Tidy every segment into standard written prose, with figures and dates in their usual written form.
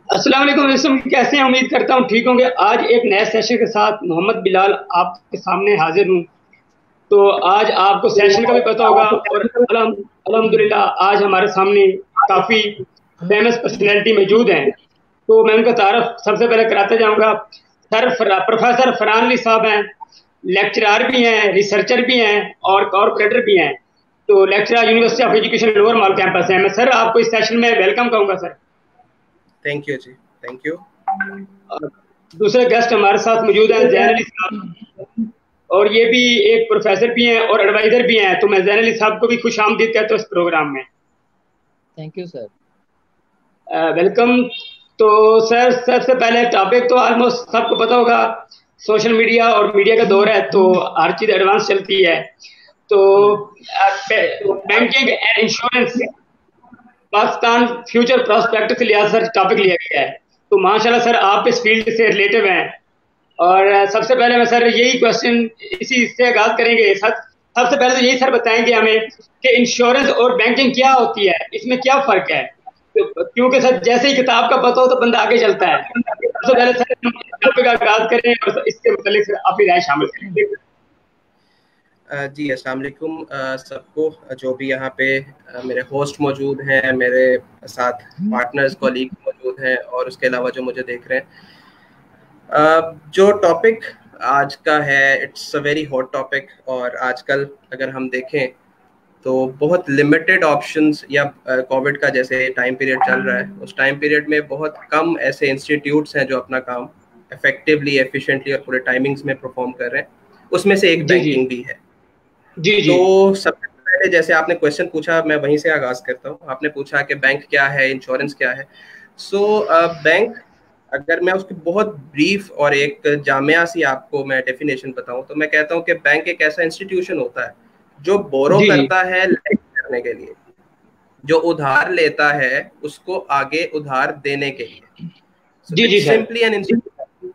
अस्सलाम वालेकुम विस्म, कैसे हैं? उम्मीद करता हूँ ठीक होंगे। आज एक नए सेशन के साथ मोहम्मद बिलाल आपके सामने हाजिर हूँ। तो आज आपको सेशन का भी पता होगा और अल्हम्दुलिल्लाह आज हमारे सामने काफ़ी फेमस पर्सनैलिटी मौजूद हैं। तो मैं उनका तारफ़ सबसे पहले कराता जाऊँगा। प्रोफेसर फरहान अली साहब हैं, लेक्चरर भी हैं, रिसर्चर भी हैं और कॉर्पोरेटर भी हैं। तो lecturer university of education lower mall campus है। मैं सर आपको इस सेशन में वेलकम कहूँगा सर। थैंक यू जी, थैंक यू। दूसरे गेस्ट हमारे साथ मौजूद हैं जैन अली साहब, और ये भी एक प्रोफेसर भी हैं और एडवाइजर भी हैं। तो मैं जैन अली साहब को भी खुश आमदीद कहता हूँ इस प्रोग्राम में। Thank you sir. वेलकम। तो सर सबसे पहले टॉपिक तो ऑलमोस्ट सबको पता होगा, सोशल मीडिया और मीडिया का दौर है तो हर चीज़ एडवांस चलती है। तो banking and insurance Pakistan future prospect के लिहाज से टॉपिक लिया गया है। तो माशाल्लाह सर आप इस फील्ड से रिलेटिव हैं, और सबसे पहले मैं सर यही क्वेश्चन इसी से आगाज करेंगे। सबसे पहले तो यही सर बताएंगे हमें कि इंश्योरेंस और बैंकिंग क्या होती है, इसमें क्या फ़र्क है? तो क्योंकि सर जैसे ही किताब का पता हो तो बंदा आगे चलता है। सबसे पहले सर टॉपिक का आगाज करें और इसके मुतालिक अपनी राय शामिल करें। जी अस्सलाम वालेकुम सबको, जो भी यहाँ पे मेरे होस्ट मौजूद हैं, मेरे साथ पार्टनर्स कॉलीग मौजूद हैं और उसके अलावा जो मुझे देख रहे हैं। जो टॉपिक आज का है it's a very hot topic, और आजकल अगर हम देखें तो बहुत लिमिटेड ऑप्शंस, या कोविड का जैसे टाइम पीरियड चल रहा है उस टाइम पीरियड में बहुत कम ऐसे इंस्टीट्यूट्स हैं जो अपना काम इफेक्टिवली, एफिशिएंटली और पूरे टाइमिंग्स में परफॉर्म कर रहे हैं। उसमें से एक बैंकिंग भी है। जी जी। तो सबसे पहले जैसे आपने क्वेश्चन पूछा, मैं वहीं से आगाज करता हूँ। आपने पूछा कि बैंक क्या है, इंश्योरेंस क्या है। बैंक, अगर मैं उसकी बहुत ब्रीफ और एक जामिया सी आपको मैं डेफिनेशन बताऊं तो मैं कहता हूं कि बैंक एक ऐसा इंस्टीट्यूशन होता है जो बोरो करता है लेंड करने के लिए, जो उधार लेता है उसको आगे उधार देने के लिए। जी जी sir.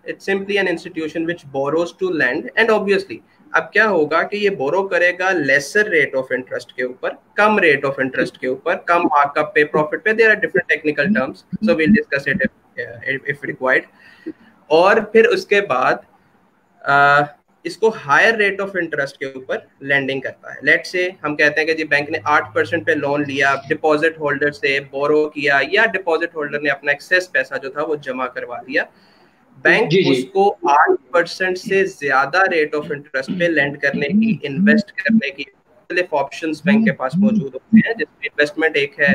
It's simply an institution which borrows to lend, and obviously अब क्या होगा कि ये बोरो करेगा लेसर रेट ऑफ इंटरेस्ट के ऊपर, कम रेट ऑफ इंटरेस्ट के ऊपर, कम मार्कअप पे, प्रॉफिट पे। There are different technical terms, so we'll discuss it if required. और फिर उसके बाद इसको हायर रेट ऑफ इंटरेस्ट के ऊपर लेंडिंग करता है। लेट्स से हम कहते हैं कि जी बैंक ने 8% पे लोन लिया, डिपॉजिट होल्डर से बोरो किया, या डिपॉजिट होल्डर ने अपना एक्सेस पैसा जो था वो जमा करवा दिया। बैंक उसको 8% से ज्यादा रेट ऑफ इंटरेस्ट पे लेंड करने की, इन्वेस्ट करने की मुख्तलिफ ऑप्शंस बैंक के पास मौजूद होते हैं, जिसमें इन्वेस्टमेंट एक है,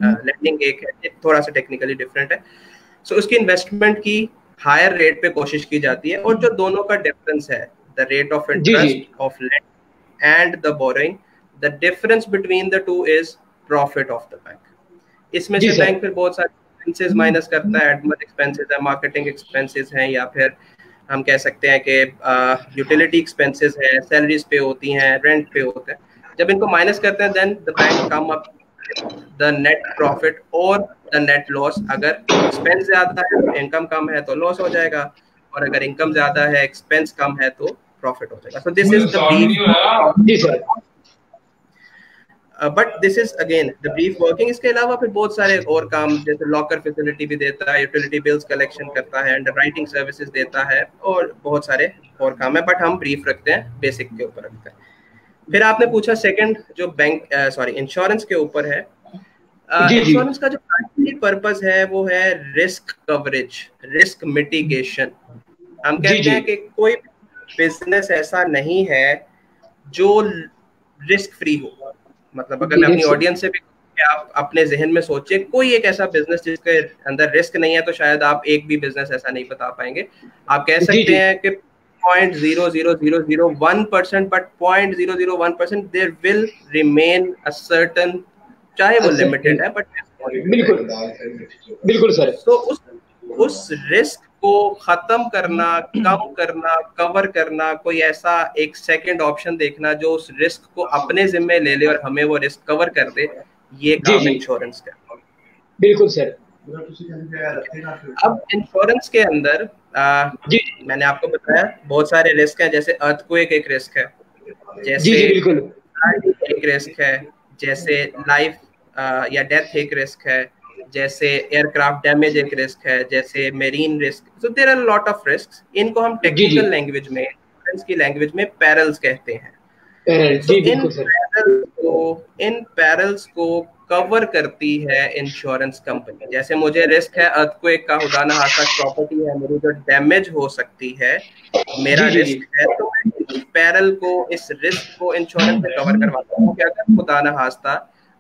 लेंडिंग एक है, थोड़ा सा टेक्निकली डिफरेंट है। सो उसकी इन्वेस्टमेंट की हायर रेट पे कोशिश की जाती है, और जो दोनों का डिफरेंस है, the rate of interest of lend and the borrowing, the difference between the two is profit of the bank. इसमें से बैंक फिर बहुत सारे एक्सपेंसेस माइनस करता है, एडमिन एक्सपेंसेस है, मार्केटिंग एक्सपेंसेस हैं, या फिर हम कह सकते हैं कि यूटिलिटी एक्सपेंसेस है, सैलरीज पे होती हैं, रेंट पे होते हैं। जब इनको माइनस करते हैं then the bank come up the net profit और द नेट लॉस। अगर एक्सपेंस ज्यादा है, इनकम कम है तो लॉस हो जाएगा, और अगर इनकम ज्यादा है, एक्सपेंस कम है तो प्रॉफिट हो जाएगा। So this is the brief, but this is again the brief working. इसके अलावा फिर बहुत सारे और काम, जैसे लॉकर फैसिलिटी भी देता है, यूटिलिटी बिल्स कलेक्शन करता है, अंडरराइटिंग सर्विसेज देता है, और बहुत सारे और काम है, बट हम ब्रीफ रखते हैं, बेसिक के ऊपर रखते हैं। फिर आपने पूछा सेकंड जो बैंक इंश्योरेंस के ऊपर है। इंश्योरेंस का जो प्राइमरी पर्पस है वो है रिस्क कवरेज, रिस्क मिटिगेशन। हम कहते हैं कि कोई बिजनेस ऐसा नहीं है जो रिस्क फ्री हो। मतलब अगर मैं अपनी ऑडियंस से भी, आप अपने जहन में सोचिए कोई एक ऐसा बिजनेस जिसके अंदर रिस्क नहीं है, तो शायद आप एक भी बिजनेस ऐसा नहीं बता पाएंगे। आप कह सकते हैं कि 0.00001%, but 0.001% there will remain a certain, चाहे वो लिमिटेड है, बट बिल्कुल बिल्कुल सर। तो उस रिस्क को खत्म करना, कम करना, कवर करना, कोई ऐसा एक सेकंड ऑप्शन देखना जो उस रिस्क को अपने जिम्मे ले ले और हमें वो रिस्क कवर कर दे, ये काम इंश्योरेंस का। बिल्कुल सर। अब इंश्योरेंस के अंदर मैंने आपको बताया बहुत सारे रिस्क हैं, जैसे अर्थक्वेक एक रिस्क है, जैसे एक रिस्क है, जैसे लाइफ या डेथ एक रिस्क है, जैसे एयरक्राफ्ट डैमेज एक रिस्क है, जैसे marine risk, so there are lot of risk. इनको हम टेक्निकल लैंग्वेज में, इंश्योरेंस की लैंग्वेज में पेरिल्स कहते हैं। So, इन पैरल्स को कवर करती है इंश्योरेंस कंपनी। जैसे मुझे रिस्क है अर्थक्वेक का, खुदा न खास्ता प्रॉपर्टी है मेरी जो डैमेज हो सकती है, मेरा रिस्क है, तो मैं इस पैरल को, इस रिस्क को इंश्योरेंस में कवर करवाता हूँ कि अगर खुदा न खास्ता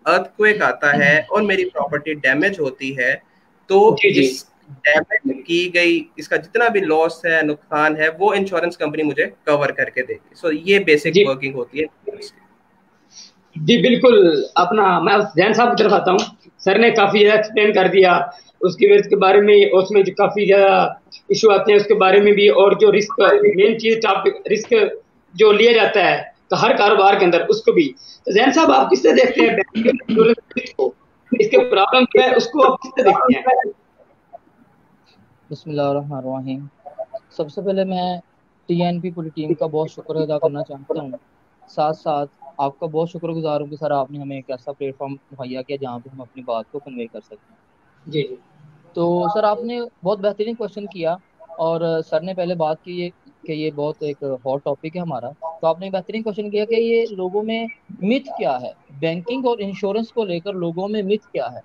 अर्थक्वेक आता है और मेरी प्रॉपर्टी डैमेज होती है, तो इस डैमेज की गई, इसका जितना भी लॉस है, नुकसान है, वो इंश्योरेंस कंपनी मुझे कवर करके देगी। सो ये बेसिक वर्किंग होती है। जी बिल्कुल। अपना मैं जैन साहब की तरफ आता हूँ। सर ने काफी ज्यादा एक्सप्लेन कर दिया उसकी वजह के बारे में, उसमें जो काफी ज्यादा इशू आते हैं उसके बारे में भी, और जो रिस्क मेन चीज टॉपिक रिस्क जो लिया जाता है तो हर कारोबार के अंदर उसको भी। तो जैन साहब आप किससे देखते हैं बैंक को, इसके प्रॉब्लम क्या है उसको आप किससे देखते हैं? बिस्मिल्लाहिर्रहमानिर्रहीम। सबसे पहले मैं टीएनपी पूरी टीम का बहुत शुक्र अदा करना चाहता हूँ। साथ साथ आपका बहुत शुक्रगुजार हूँ कि सर आपने हमें एक ऐसा प्लेटफॉर्म मुहैया किया जहाँ पे हम अपनी बात को कन्वे कर सकते हैं। जी। तो सर आपने बहुत बेहतरीन क्वेश्चन किया, और सर ने पहले बात की है कि ये बहुत एक हॉट टॉपिक है हमारा। तो आपने बेहतरीन क्वेश्चन किया कि ये लोगों में मिथ क्या है, बैंकिंग और इंश्योरेंस को लेकर लोगों में मिथ क्या है।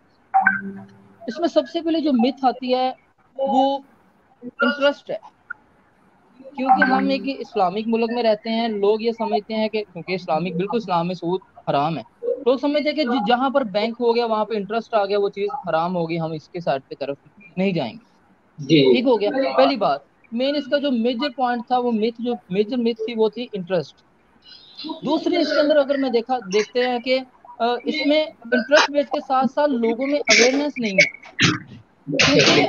इसमें सबसे पहले जो मिथ आती है वो इंटरेस्ट है। क्योंकि हम एक इस्लामिक मुल्क में रहते हैं, लोग ये समझते हैं कि क्योंकि इस्लामिक, बिल्कुल इस्लाम में सूद हराम है, लोग समझते हैं कि जहां पर बैंक हो गया वहां पे इंटरेस्ट आ गया, वो चीज हराम होगी, हम इसके साइड पे तरफ नहीं जाएंगे। ठीक हो गया, पहली बात। मेन इसका जो मेजर पॉइंट था, वो मिथ, जो मेजर मिथ थी वो थी इंटरेस्ट। दूसरी इसके अंदर अगर मैं देखते हैं कि इसमें इंटरेस्ट रेट के साथ साथ लोगों में अवेयरनेस नहीं है। क्योंकि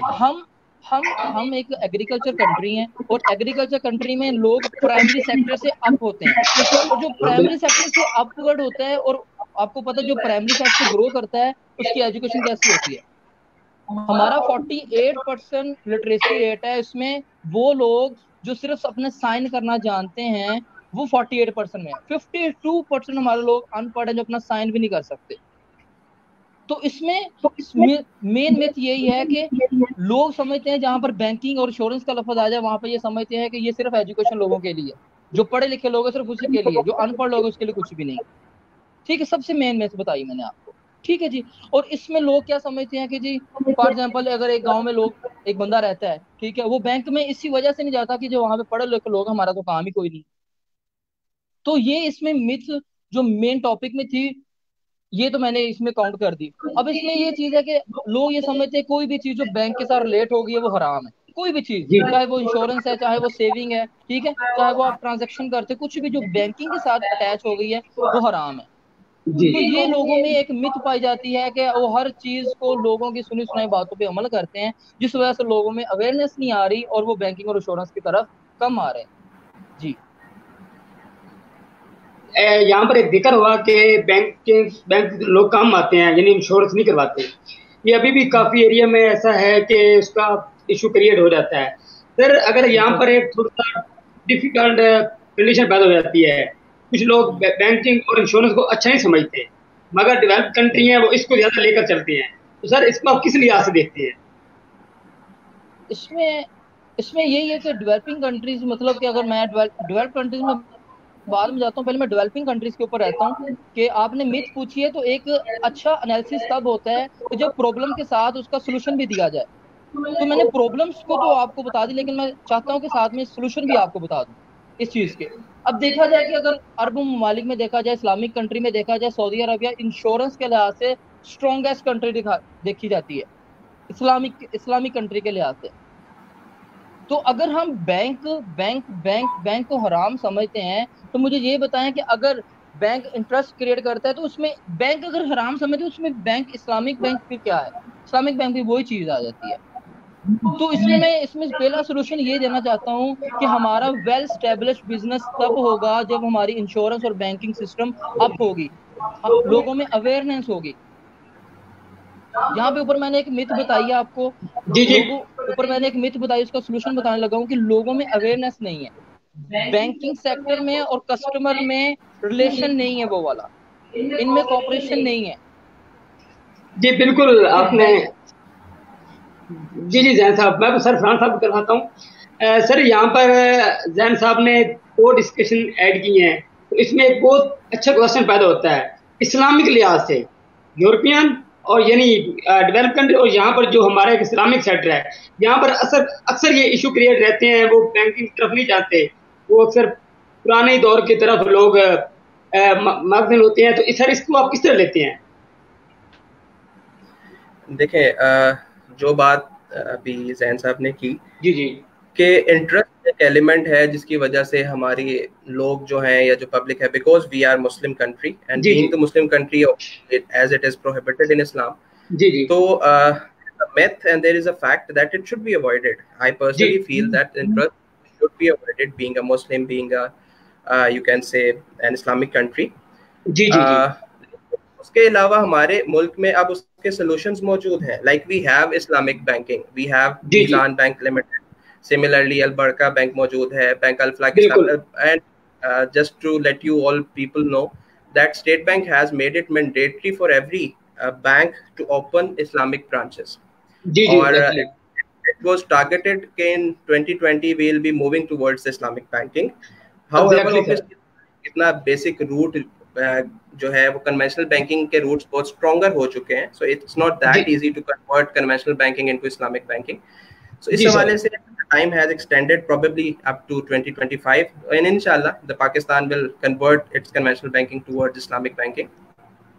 हम एक एग्रीकल्चर कंट्री हैं, और एग्रीकल्चर कंट्री में लोग प्राइमरी सेक्टर से अप होते हैं, और जो प्राइमरी सेक्टर से अपवर्ड होता है, और आपको पता है जो प्राइमरी सेक्टर ग्रो करता है उसकी एजुकेशन कैसी होती है। हमारा 48% लिटरेसी रेट है। इसमें वो लोग जो सिर्फ अपने साइन करना जानते हैं वो 48% में है। 52% हमारे लोग अनपढ़ हैं जो अपना साइन भी नहीं कर सकते। तो इसमें मेन मिथ यही है कि लोग समझते हैं जहां पर बैंकिंग और इंश्योरेंस का लफ्ज आ जाए वहां पर ये समझते हैं कि ये सिर्फ एजुकेशन लोगों के लिए, जो पढ़े लिखे लोग हैं सिर्फ उसी के लिए, जो अनपढ़ लोग हैं उसके लिए कुछ भी नहीं। ठीक है, सबसे मेन मिथ बताई मैंने आपको। ठीक है जी। और इसमें लोग क्या समझते हैं कि जी फॉर एग्जाम्पल अगर एक गांव में लोग, एक बंदा रहता है, ठीक है, वो बैंक में इसी वजह से नहीं जाता कि जो वहां पे पढ़े लिखे लोग, हमारा तो काम ही कोई नहीं। तो ये इसमें मिथ जो मेन टॉपिक में थी, ये तो मैंने इसमें काउंट कर दी। अब इसमें ये चीज है कि लोग ये समझते हैं कोई भी चीज जो बैंक के साथ रिलेट होगी है वो हराम है। कोई भी चीज, चाहे वो इंश्योरेंस है, चाहे वो सेविंग है, ठीक है, चाहे वो आप ट्रांजैक्शन करते, कुछ भी जो बैंकिंग के साथ अटैच हो गई है वो हराम है। तो ये लोगों में एक मिथ पाई जाती है कि वो हर चीज को लोगों की सुनी सुनाई बातों पे अमल करते हैं, जिस वजह से लोगों में अवेयरनेस नहीं आ रही और वो बैंकिंग और इंश्योरेंस की तरफ कम आ रहे हैं। जी। यहाँ पर एक जिक्र हुआ कि बैंक लोग कम आते हैं, यानी इंश्योरेंस नहीं करवाते। ये अभी भी काफी एरिया में ऐसा है कि उसका इशू क्रिएट हो जाता है। सर अगर यहाँ पर एक थोड़ा सा डिफिकल्ट कंडीशन पैदा हो जाती है, कुछ लोग बैंकिंग और इंश्योरेंस को अच्छा नहीं समझते, मगर डेवलप कंट्री है वो इसको ज्यादा लेकर चलती हैं। तो सर इसको आप किस लिहाज से देखते हैं? इसमें यही है कि डेवलपिंग कंट्रीज, मतलब कि अगर मैं डेवलप कंट्रीज में बाद में जाता हूँ, पहले मैं डेवलपिंग कंट्रीज के ऊपर रहता हूँ। कि आपने मिथ पूछी है, तो एक अच्छा एनालिसिस तब होता है कि जब प्रॉब्लम के साथ उसका सोल्यूशन भी दिया जाए। तो मैंने प्रॉब्लम्स को तो आपको बता दी, लेकिन मैं चाहता हूँ कि साथ में सोल्यूशन भी आपको बता दूं इस चीज के। अब देखा जाए कि अगर अरब ममालिक में देखा जाए, इस्लामिक कंट्री में देखा जाए, सऊदी अरबिया इंश्योरेंस के लिहाज से स्ट्रॉन्गेस्ट कंट्री देखी जाती है, इस्लामिक कंट्री के लिहाज से। तो अगर हम बैंक को हराम समझते हैं, तो मुझे ये बताएं कि अगर बैंक इंटरेस्ट क्रिएट करता है तो उसमें बैंक अगर हराम समझते, उसमें बैंक, इस्लामिक बैंक फिर क्या है? इस्लामिक बैंक भी वही चीज आ जाती है। तो इसमें पहला सोल्यूशन ये देना चाहता हूँ कि हमारा वेल स्टेब्लिश बिजनेस तब होगा जब हमारी इंश्योरेंस और बैंकिंग सिस्टम अप होगी, लोगों में अवेयरनेस होगी। यहाँ पे ऊपर मैंने एक मिथ बताई है आपको, लोगों ऊपर मैंने एक मिथ बताई, उसका सोल्यूशन बताने लगा हूँ कि लोगों में अवेयरनेस नहीं है, बैंकिंग सेक्टर में और कस्टमर में रिलेशन नहीं है वो वाला, इनमें कॉपरेशन नहीं है। जी बिल्कुल, आपने जी जी जैन साहब, मैं सर फरहान साहब को करवाता हूँ। सर यहाँ पर जैन साहब ने दो डिस्कशन ऐड की हैं, तो इसमें एक बहुत अच्छा क्वेश्चन पैदा होता है इस्लामिक लिहाज से, यूरोपियन और यानी डेवलप कंट्री, और यहाँ पर जो हमारा एक इस्लामिक सेक्टर है, यहाँ पर अक्सर अक्सर ये इशू क्रिएट रहते हैं, वो बैंकिंग की तरफ नहीं जाते, वो अक्सर पुराने दौर की तरफ लोग मगन होते हैं। तो इस सर इसको आप किस तरह लेते हैं? देखें, जो बात अभी जैन साहब ने की जी जी कि इंटरेस्ट एक एलिमेंट है जिसकी वजह से हमारी लोग जो हैं या जो पब्लिक है, because we are Muslim country and जी जी being the Muslim country as it is prohibited in Islam, जी जी तो myth and there is a fact that it should be avoided. I ji personally feel that interest should be avoided, being a Muslim, being a you can say an Islamic country. जी जी जी उसके अलावा हमारे मुल्क में अब उसके solutions मौजूद हैं, like we have Islamic banking, we have जी जी Meezan bank limited, similarly Al Baraka bank मौजूद है, बैंक अल फलाह बिल्कुल and just to let you all people know that State Bank has made it mandatory for every bank to open Islamic branches. जी जी और exactly it was targeted in 2020 we will be moving towards Islamic banking. However, exactly sir obviously इतना basic root जो है वो conventional banking के roots बहुत stronger हो चुके हैं, सो इट्स नॉट जी that easy to convert conventional banking into Islamic banking. So इस जी सर हवाले से time has extended probably up to 2025 and inshallah the Pakistan will convert its conventional banking towards Islamic banking.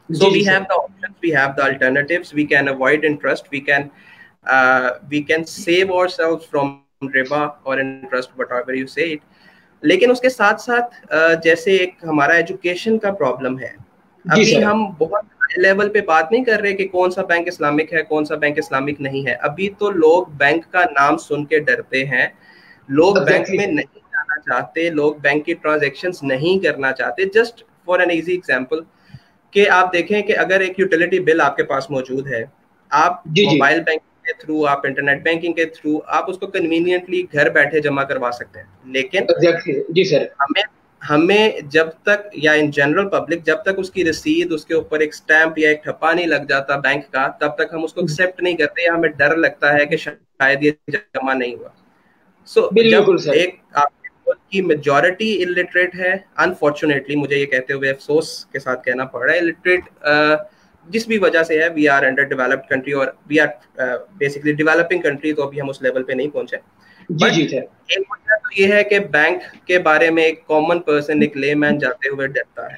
So जी जी we sir have the options, we have the alternatives, we can avoid interest, we can save ourselves from riba or interest, whatever you say it. लेकिन उसके साथ साथ जैसे एक हमारा education का प्रॉब्लम है, जी अभी सर हम बहुत लेवल पे बात नहीं कर रहे कि कौन सा बैंक इस्लामिक है कौन सा बैंक इस्लामिक नहीं है. अभी तो लोग बैंक का नाम सुन के डरते हैं, लोग बैंक एग्जैक्टली में सर नहीं जाना चाहते, लोग बैंक की ट्रांजैक्शंस नहीं करना चाहते. Just for an easy example कि आप देखें कि अगर एक यूटिलिटी बिल आपके पास मौजूद है, आप जी जी मोबाइल बैंकिंग के थ्रू, आप इंटरनेट बैंकिंग के थ्रू आप उसको कन्वीनियंटली घर बैठे जमा करवा सकते हैं. लेकिन एग्जैक्टली जी सर हमें हमें जब तक या इन जनरल पब्लिक जब तक उसकी रसीद उसके ऊपर एक स्टैंप या एक ठप्पा नहीं लग जाता बैंक का, तब तक हम उसको एक्सेप्ट नहीं करते या हमें डर लगता है कि शायद ये जमा नहीं हुआ. सो बिल्कुल जब सर एक आपकी मेजॉरिटी इलिटरेट है, अनफॉर्चुनेटली मुझे ये कहते हुए अफसोस के साथ कहना पड़ रहा है, इलिटरेट जिस भी वजह से है, we are under developed country और we are basically developing country, तो अभी हम उस लेवल पे नहीं पहुंचे. जी बट जी सर एक वजह तो ये है कि बैंक के बारे में एक कॉमन पर्सन, एक लेमैन जाते हुए डरता है.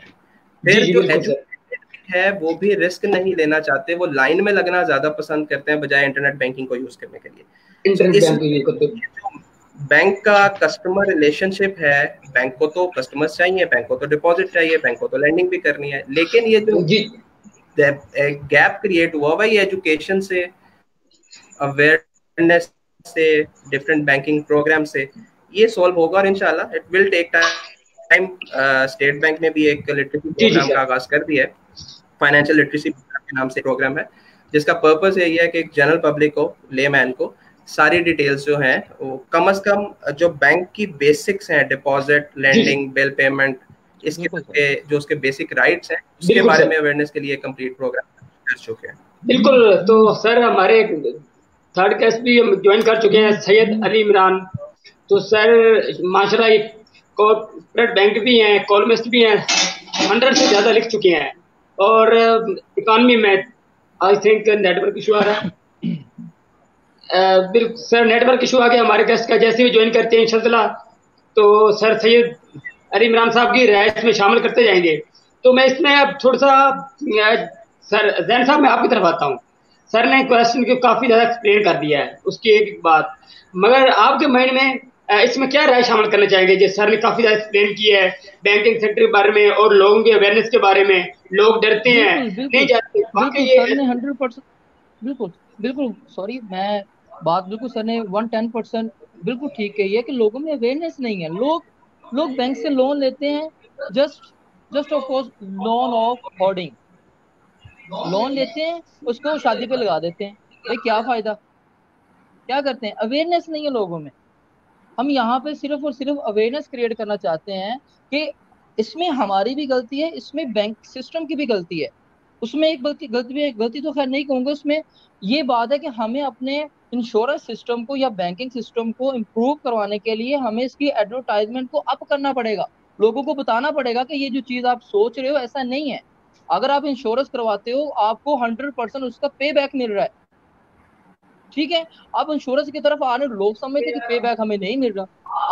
जी फिर जी जो बिल्कुल सर एजुकेटेड है वो भी रिस्क नहीं लेना चाहते, वो लाइन में लगना ज्यादा पसंद करते हैं बजाय इंटरनेट बैंकिंग को यूज करने के लिए. सो इंटरनेट इसलिए बैंकिंग को तो बैंक का कस्टमर रिलेशनशिप है, बैंक को तो कस्टमर्स चाहिए, बैंक को तो डिपॉजिट चाहिए, बैंक को तो लैंडिंग भी करनी है, लेकिन ये जो जी गैप क्रिएट हुआ वही एजुकेशन से, अवेयरनेस से, डिफरेंट बैंकिंग प्रोग्राम से ये सॉल्व होगा और इंशाल्लाह it will take time. State bank ने भी एक लिटरेसी जी जी प्रोग्राम का सर आगाज कर दिया है, फाइनेंशियल लिटरेसी के नाम से प्रोग्राम है, जिसका पर्पस यही है कि एक जनरल पब्लिक को, लेमैन को सारी डिटेल्स जो हैं वो कम से कम जो बैंक की बेसिक्स हैं, डिपॉजिट, जी जी लैंडिंग, बिल पेमेंट, बिल्कुल सर. इसके जो उसके बेसिक राइट्स हैं उसके बिल्कुल बारे सर में अवेयरनेस के लिए कंप्लीट प्रोग्राम कर चुके हैं. बिल्कुल। तो सर हमारे थर्ड केस भी हम ज्वाइन कर चुके हैं, सैयद अली इमरान। तो सर माशाल्लाह ये कॉर्पोरेट बैंक भी हैं, कॉलमिस्ट भी हैं, 100 से ज़्यादा लिख चुके हैं, और इकॉनमी में आई थिंक नेटवर्क इशू आ रहा है। बिल्कुल सर, नेटवर्क इशू आ गया हमारे गेस्ट का, जैसे भी ज्वाइन करते हैं इंशाल्लाह तो सर सैयद अली इमरान साहब की राय इसमें शामिल करते जाएंगे। तो मैं इसमें अब थोड़ा सा सर जैन साहब मैं आपकी तरफ आता हूँ। सर ने क्वेश्चन को काफ़ी ज़्यादा एक्सप्लेन कर दिया है, उसकी एक बात, मगर आपके माइंड में इसमें क्या राय शामिल करना चाहेंगे? जैसे सर ने काफ़ी ज़्यादा एक्सप्लेन किया है बैंकिंग सेक्टर के बारे में और लोगों की अवेयरनेस के बारे में, लोग डरते हैं, बिल्कुल नहीं बिल्कुल जाते, वाकई बिल्कुल ये सर ने 100%, बिल्कुल बिल्कुल, सॉरी मैं बात बिल्कुल सर ने 110% बिल्कुल ठीक कही है कि लोगों में अवेयरनेस नहीं है. लोग बैंक से लोन लेते हैं, just just of course loan of hoarding, loan लेते हैं उसको शादी पे लगा देते हैं. भाई क्या फायदा, क्या करते हैं? अवेयरनेस नहीं है लोगों में. हम यहाँ पे सिर्फ और सिर्फ अवेयरनेस क्रिएट करना चाहते हैं कि इसमें हमारी भी गलती है, इसमें बैंक सिस्टम की भी गलती है. उसमें एक गलती तो खैर नहीं कहूंगा, उसमें ये बात है कि हमें अपने इंश्योरेंस सिस्टम को या बैंकिंग सिस्टम को इम्प्रूव करवाने के लिए हमें इसकी एडवर्टाइजमेंट को अप करना पड़ेगा, लोगों को बताना पड़ेगा कि ये जो चीज आप सोच रहे हो ऐसा नहीं है। अगर आप इंश्योरेंस करवाते हो आपको 100% उसका पे बैक मिल रहा है, ठीक है। आप इंश्योरेंस की तरफ आ रहे हो, लोग समझते हैं कि पे बैक हमें नहीं मिल रहा।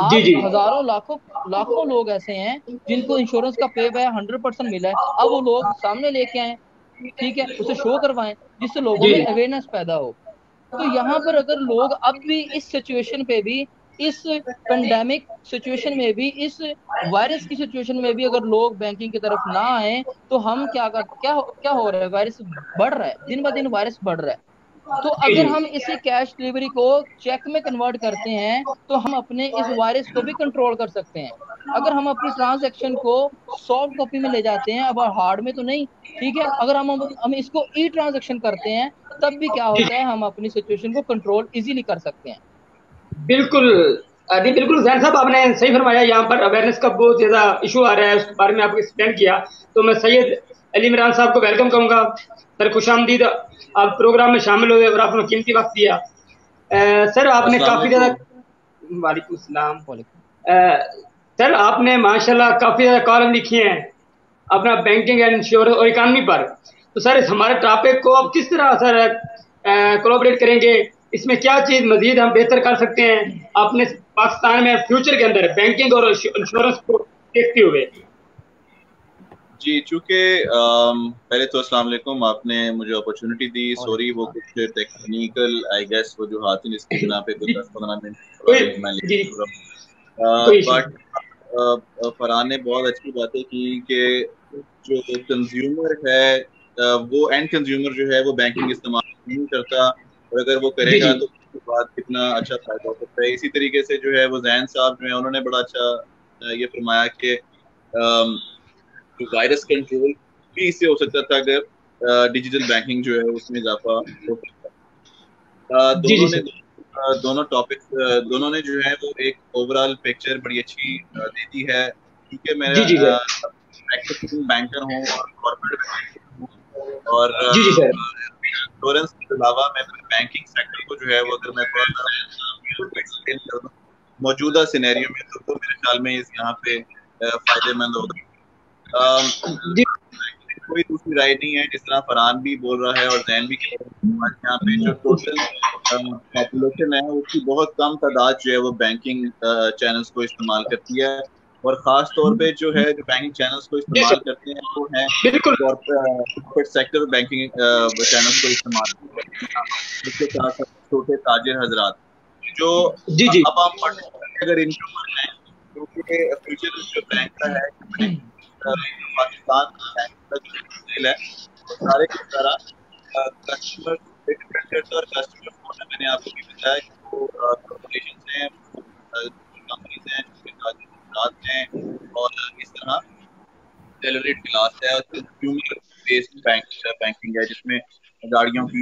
जी आप जी हजारों लाखों लोग ऐसे हैं जिनको इंश्योरेंस का पे बैक 100% मिला है, अब वो लोग सामने लेके आए, ठीक है, उसे शो करवाएं जिससे लोगों जी में जी अवेयरनेस पैदा हो। तो यहाँ पर अगर लोग अब भी इस सिचुएशन पे भी, इस पेंडेमिक सिचुएशन में भी, इस वायरस की सिचुएशन में भी अगर लोग बैंकिंग की तरफ ना आए, तो हम क्या हो रहा है, वायरस बढ़ रहा है, दिन ब दिन वायरस बढ़ रहा है। तो जी अगर जी हम इसी कैश डिलीवरी को चेक में कन्वर्ट करते हैं तो हम अपने इस वायरस को भी कंट्रोल कर सकते हैं। अगर हम अपनी ट्रांजैक्शन को सॉफ्ट कॉपी में ले जाते हैं, अब हार्ड में तो नहीं, ठीक है, अगर हम इसको ई ट्रांजैक्शन करते हैं तब भी क्या जी होता है, हम अपनी सिचुएशन को कंट्रोल इजीली कर सकते हैं। बिल्कुल। जी बिल्कुल जैन साहब आपने सही फरमाया, यहाँ पर अवेयरनेस का बहुत ज्यादा इशू आ रहा है, उस बारे में आपको एक्सप्लेन किया। तो मैं सैयद अली इमरान साहब को वेलकम कहूंगा। सर खुश आमदीद, आप प्रोग्राम में शामिल हुए और आपने कीमती वक्त दिया। सर आपने अस्सलाम काफी ज्यादा, वालेकुम। वालेकुम सलाम। वालेकुम। सर आपने माशाल्लाह काफी ज्यादा कॉलम लिखी हैं अपना बैंकिंग एंड इंश्योरेंस और इकानमी पर। तो सर इस हमारे टॉपिक को आप किस तरह सर कोलैबोरेट करेंगे, इसमें क्या चीज मजीद हम बेहतर कर सकते हैं अपने पाकिस्तान में फ्यूचर के अंदर बैंकिंग और इंश्योरेंस को देखते हुए? जी चूंकि पहले तो अस्सलाम वालेकुम, आपने मुझे अपॉर्चुनिटी दी। सॉरी वो कुछ टेक्निकल आई गेस वजूहात हैं जिसकी बिना पे कुछ 10-15 मिनट मैं जी लेट हो रहा हूँ। बट फरहान ने बहुत अच्छी बातें की कि जो कंज्यूमर है वो एंड कंज्यूमर जो है वो बैंकिंग इस्तेमाल नहीं करता, और अगर वो जी करेगा जी तो उसके बाद कितना अच्छा फायदा हो सकता है। इसी तरीके से जो है वो जैन साहब जो है उन्होंने बड़ा अच्छा ये फरमाया कि जो वायरस कंट्रोल भी इससे हो सकता था अगर डिजिटल बैंकिंग जो है उसमें इजाफा हो सकता। जी जी दोनों ने सर दोनों टॉपिक्स दोनों ने जो है वो एक ओवरऑल पिक्चर बड़ी अच्छी देती है। क्योंकि मैं जी जी सर प्रैक्टिसिंग बैंकर हूँ और कॉर्पोरेट बैंकर हूँ, और जी जी सर इंश्योरेंस के अलावा मैं बैंकिंग सेक्टर को जो है वो अगर मैं थोड़ा सा एक्सप्लेन कर दूँ मौजूदा सिनेरियो में तो मेरे ख्याल में इस यहाँ पे फायदेमंद होगा। जी कोई दूसरी राय नहीं है, जिस तरह फरहान भी बोल रहा है और जैन भी कह रहा है, यहाँ पे जो टोटल पॉपुलेशन है उसकी बहुत कम तादाद जो है वो बैंकिंग चैनल्स को इस्तेमाल करती है, और खास तौर पे जो है जो बैंकिंग चैनल्स को जी इस्तेमाल सर करते हैं वो हैं बिल्कुल कॉर्पोरेट सेक्टर बैंकिंग चैनल्स को इस्तेमाल करते हैं, जिसके साथ साथ छोटे ताजिर हजरात जो जी जी अब आप अगर इनके ऊपर हैं, क्योंकि फ्यूचर जो बैंक का है, बैंक पाकिस्तान बैंक का जो सेल है वो सारे के सारा कस्टमर पे डिपेंड करता है, और कस्टमर को मैंने आपको भी बताया कि वो कॉर्पोरेशन हैं, कंपनीज हैं, जिसके साथ गुजरात हैं, और इस तरह सैलरीड क्लास है, और कंज्यूमर बेस्ड बैंकिंग है जिसमें गाड़ियों की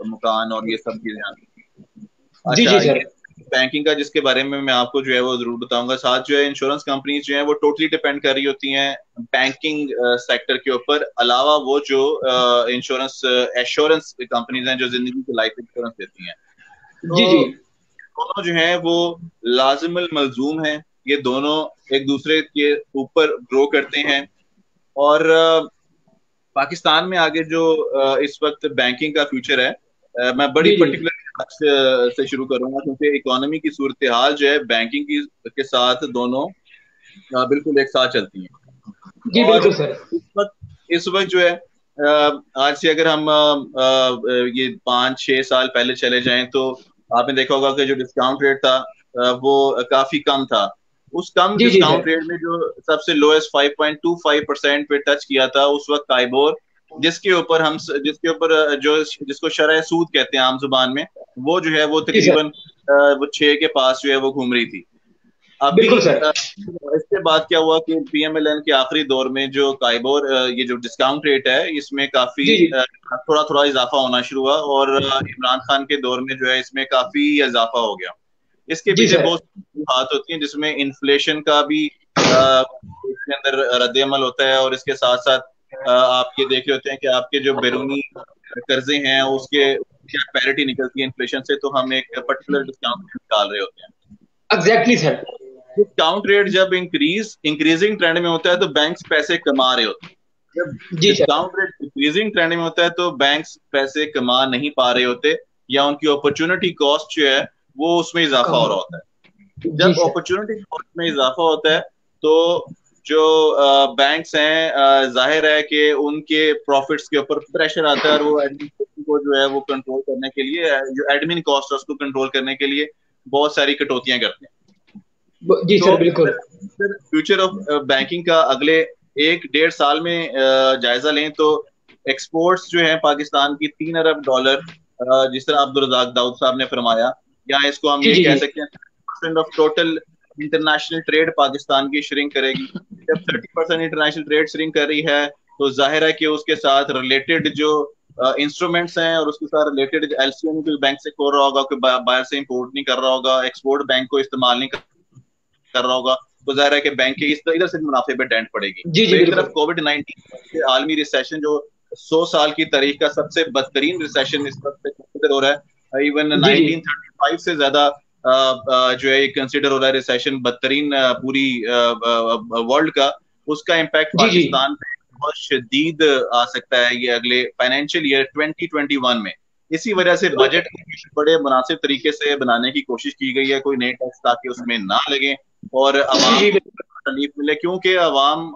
मकान और ये सब चीजें आती हैं। जी अच्छा, जी सर ये बैंकिंग का जिसके बारे में मैं आपको जो है वो जरूर बताऊंगा। साथ जो है इंश्योरेंस कंपनीज जो है वो टोटली डिपेंड कर रही होती हैं बैंकिंग सेक्टर के ऊपर, अलावा वो जो इंश्योरेंस एश्योरेंस कंपनीज हैं जो जिंदगी की लाइफ इंश्योरेंस देती हैं। जी जी तो दोनों जो हैं वो लाजिमल मलजूम हैं, ये दोनों एक दूसरे के ऊपर ग्रो करते हैं। और पाकिस्तान में आगे जो इस वक्त बैंकिंग का फ्यूचर है, मैं बड़ी जी जी पर्टिकुलर से शुरू करूंगा, क्योंकि इकोनॉमी की सूरत हाल जो है बैंकिंग की के साथ दोनों बिल्कुल एक साथ चलती हैं। जी और बिल्कुल सर इस वक्त जो है आज से अगर हम ये 5-6 साल पहले चले जाएं तो आपने देखा होगा कि जो डिस्काउंट रेट था वो काफी कम था। उस कम जी जी डिस्काउंट सर रेट में जो सबसे लोएस्ट 5.25% पे टच किया था उस वक्त काइबोर, जिसके ऊपर जो जिसको शरह सूद कहते हैं आम जुबान में, वो जो है वो जी सर तकरीबन वो 6 के पास जो है वो घूम रही थी। अभी बिल्कुल सर इसके बाद क्या हुआ कि पीएमएलएन के आखिरी दौर में जो काइबोर ये जो डिस्काउंट रेट है इसमें काफी जी जी थोड़ा थोड़ा इजाफा होना शुरू हुआ, और इमरान खान के दौर में जो है इसमें काफी इजाफा हो गया। इसके जी पीछे सर बहुत बात होती है जिसमें इन्फ्लेशन का भी इसके अंदर रद्द अमल होता है, और इसके साथ साथ आप ये देख रहे होते हैं कि आपके जो बैरूनी कर्जे हैं उसके पैरिटी निकलती है इन्फ्लेशन से, तो हम एक पर्टिकुलर डिस्काउंट निकाल रहे होते हैं। Exactly sir. डिस्काउंट रेट जब इंक्रीजिंग ट्रेंड में होता है तो बैंक्स पैसे कमा रहे होते हैं। जब जी sir. Discount rate decreasing trend में होता है तो बैंक्स पैसे कमा नहीं पा रहे होते, या उनकी अपॉर्चुनिटी कॉस्ट जो है वो उसमें इजाफा हो रहा होता है। जब अपॉर्चुनिटी कॉस्ट में इजाफा होता है तो जो बैंक्स हैं, जाहिर है कि उनके प्रॉफिट्स के ऊपर प्रेशर आता है, और वो एडमिनिस्ट्रेशन को जो है वो कंट्रोल करने के लिए, जो एडमिन कॉस्ट है उसको कंट्रोल करने के लिए बहुत सारी कटौतियां करते हैं। जी सर, बिल्कुल। फ्यूचर ऑफ बैंकिंग का अगले 1-1.5 साल में जायजा लें तो एक्सपोर्ट्स जो है पाकिस्तान की $3 अरब, जिस तरह अब्दुल रज़ाक दाऊद साहब ने फरमाया, या इसको हम ये कह सकते हैं 30% of total international trade Pakistan की श्रिंक करेगी। जब 30% इंटरनेशनल ट्रेड श्रिंक कर रही है तो जाहिर है कि उसके साथ रिलेटेड जो इंस्ट्रूमेंट्स हैं और उसके साथ रिलेटेड एलसीओ कोई बैंक से खोल रहा होगा, कोई बाहर से इंपोर्ट नहीं कर रहा होगा, एक्सपोर्ट बैंक को इस्तेमाल नहीं कर रहा होगा, तो जाहिर है कि बैंक के इधर से मुनाफे पे डेंट पड़ेगी। जी, एक तरफ कोविड-19 आलमी रिसेशन जो 100 साल की तारीख का सबसे बदतरीन रिसेशन इस वक्त कंसिडर हो रहा है, इवन 1935 से ज्यादा जो है कंसिडर हो रहा है रिसेशन बदतरीन पूरी वर्ल्ड का, उसका इम्पैक्ट पाकिस्तान पे बहुत शदीद आ सकता है ये अगले फाइनेंशियल ईयर 2021 में। इसी वजह से बजट बड़े मुनासिब तरीके से बनाने की कोशिश की गई है, कोई नए टैक्स ताकि उसमें ना लगे और अवाम को रिलीफ मिले, क्योंकि अवाम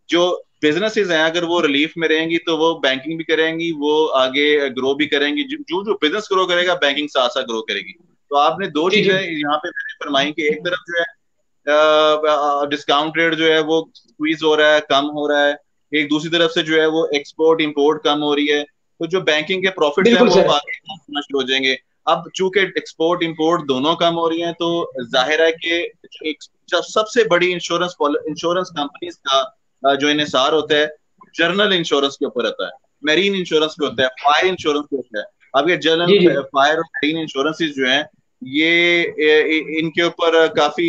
जो बिजनेसेस हैं अगर वो रिलीफ में रहेंगी तो वो बैंकिंग भी करेंगी, वो आगे ग्रो भी करेंगी। जो बिजनेस ग्रो करेगा बैंकिंग साथ साथ ग्रो करेगी। तो आपने दो चीजें यहाँ पे मैंने फरमाई कि एक तरफ जो है डिस्काउंट रेट जो है वो स्क्वीज हो रहा है, कम हो रहा है, एक दूसरी तरफ से जो है वो एक्सपोर्ट इंपोर्ट कम हो रही है, तो जो बैंकिंग के प्रॉफिट हैं वो आगे होना शुरू हो जाएंगे। अब चूंकि एक्सपोर्ट इंपोर्ट दोनों कम हो रही हैं तो जाहिर है कि सबसे बड़ी इंश्योरेंस कंपनीज का जो इन्हिसार होता है जर्नल इंश्योरेंस के ऊपर होता है, मेरीन इंश्योरेंस पे होता है, फायर इंश्योरेंस पे होता है। अब ये जर्नल फायर और मेरीन इंश्योरेंसेज जो हैं ये इनके ऊपर काफी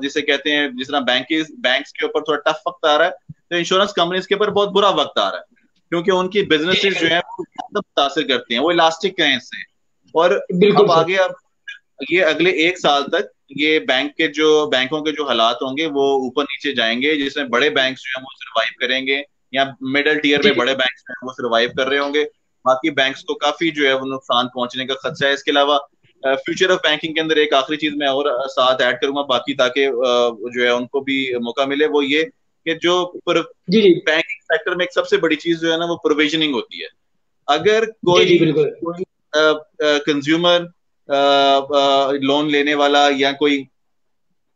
जिसे कहते हैं, जिस तरह बैंक्स के ऊपर थोड़ा टफ वक्त आ रहा है, तो इंश्योरेंस कंपनीज के ऊपर बहुत बुरा वक्त आ रहा है, क्योंकि उनकी बिजनेसेस जो है वो मुतासिर करती हैं, वो इलास्टिक हैं इससे। और अब आगे अब ये अगले 1 साल तक ये बैंकों के जो हालात होंगे वो ऊपर नीचे जाएंगे, जिसमें बड़े बैंक्स जो है वो सर्वाइव करेंगे, या मिडिल टीयर में बड़े बैंक्स जो है वो सर्वाइव कर रहे होंगे, बाकी बैंक्स को काफी जो है वो नुकसान पहुंचने का खदशा है। इसके अलावा फ्यूचर ऑफ बैंकिंग के अंदर एक आखिरी चीज मैं और साथ ऐड करूंगा बाकी, ताकि जो है उनको भी मौका मिले, वो ये कि जो बैंकिंग सेक्टर में एक सबसे बड़ी चीज जो है ना वो प्रोविजनिंग होती है। अगर कोई कंज्यूमर लोन लेने वाला या कोई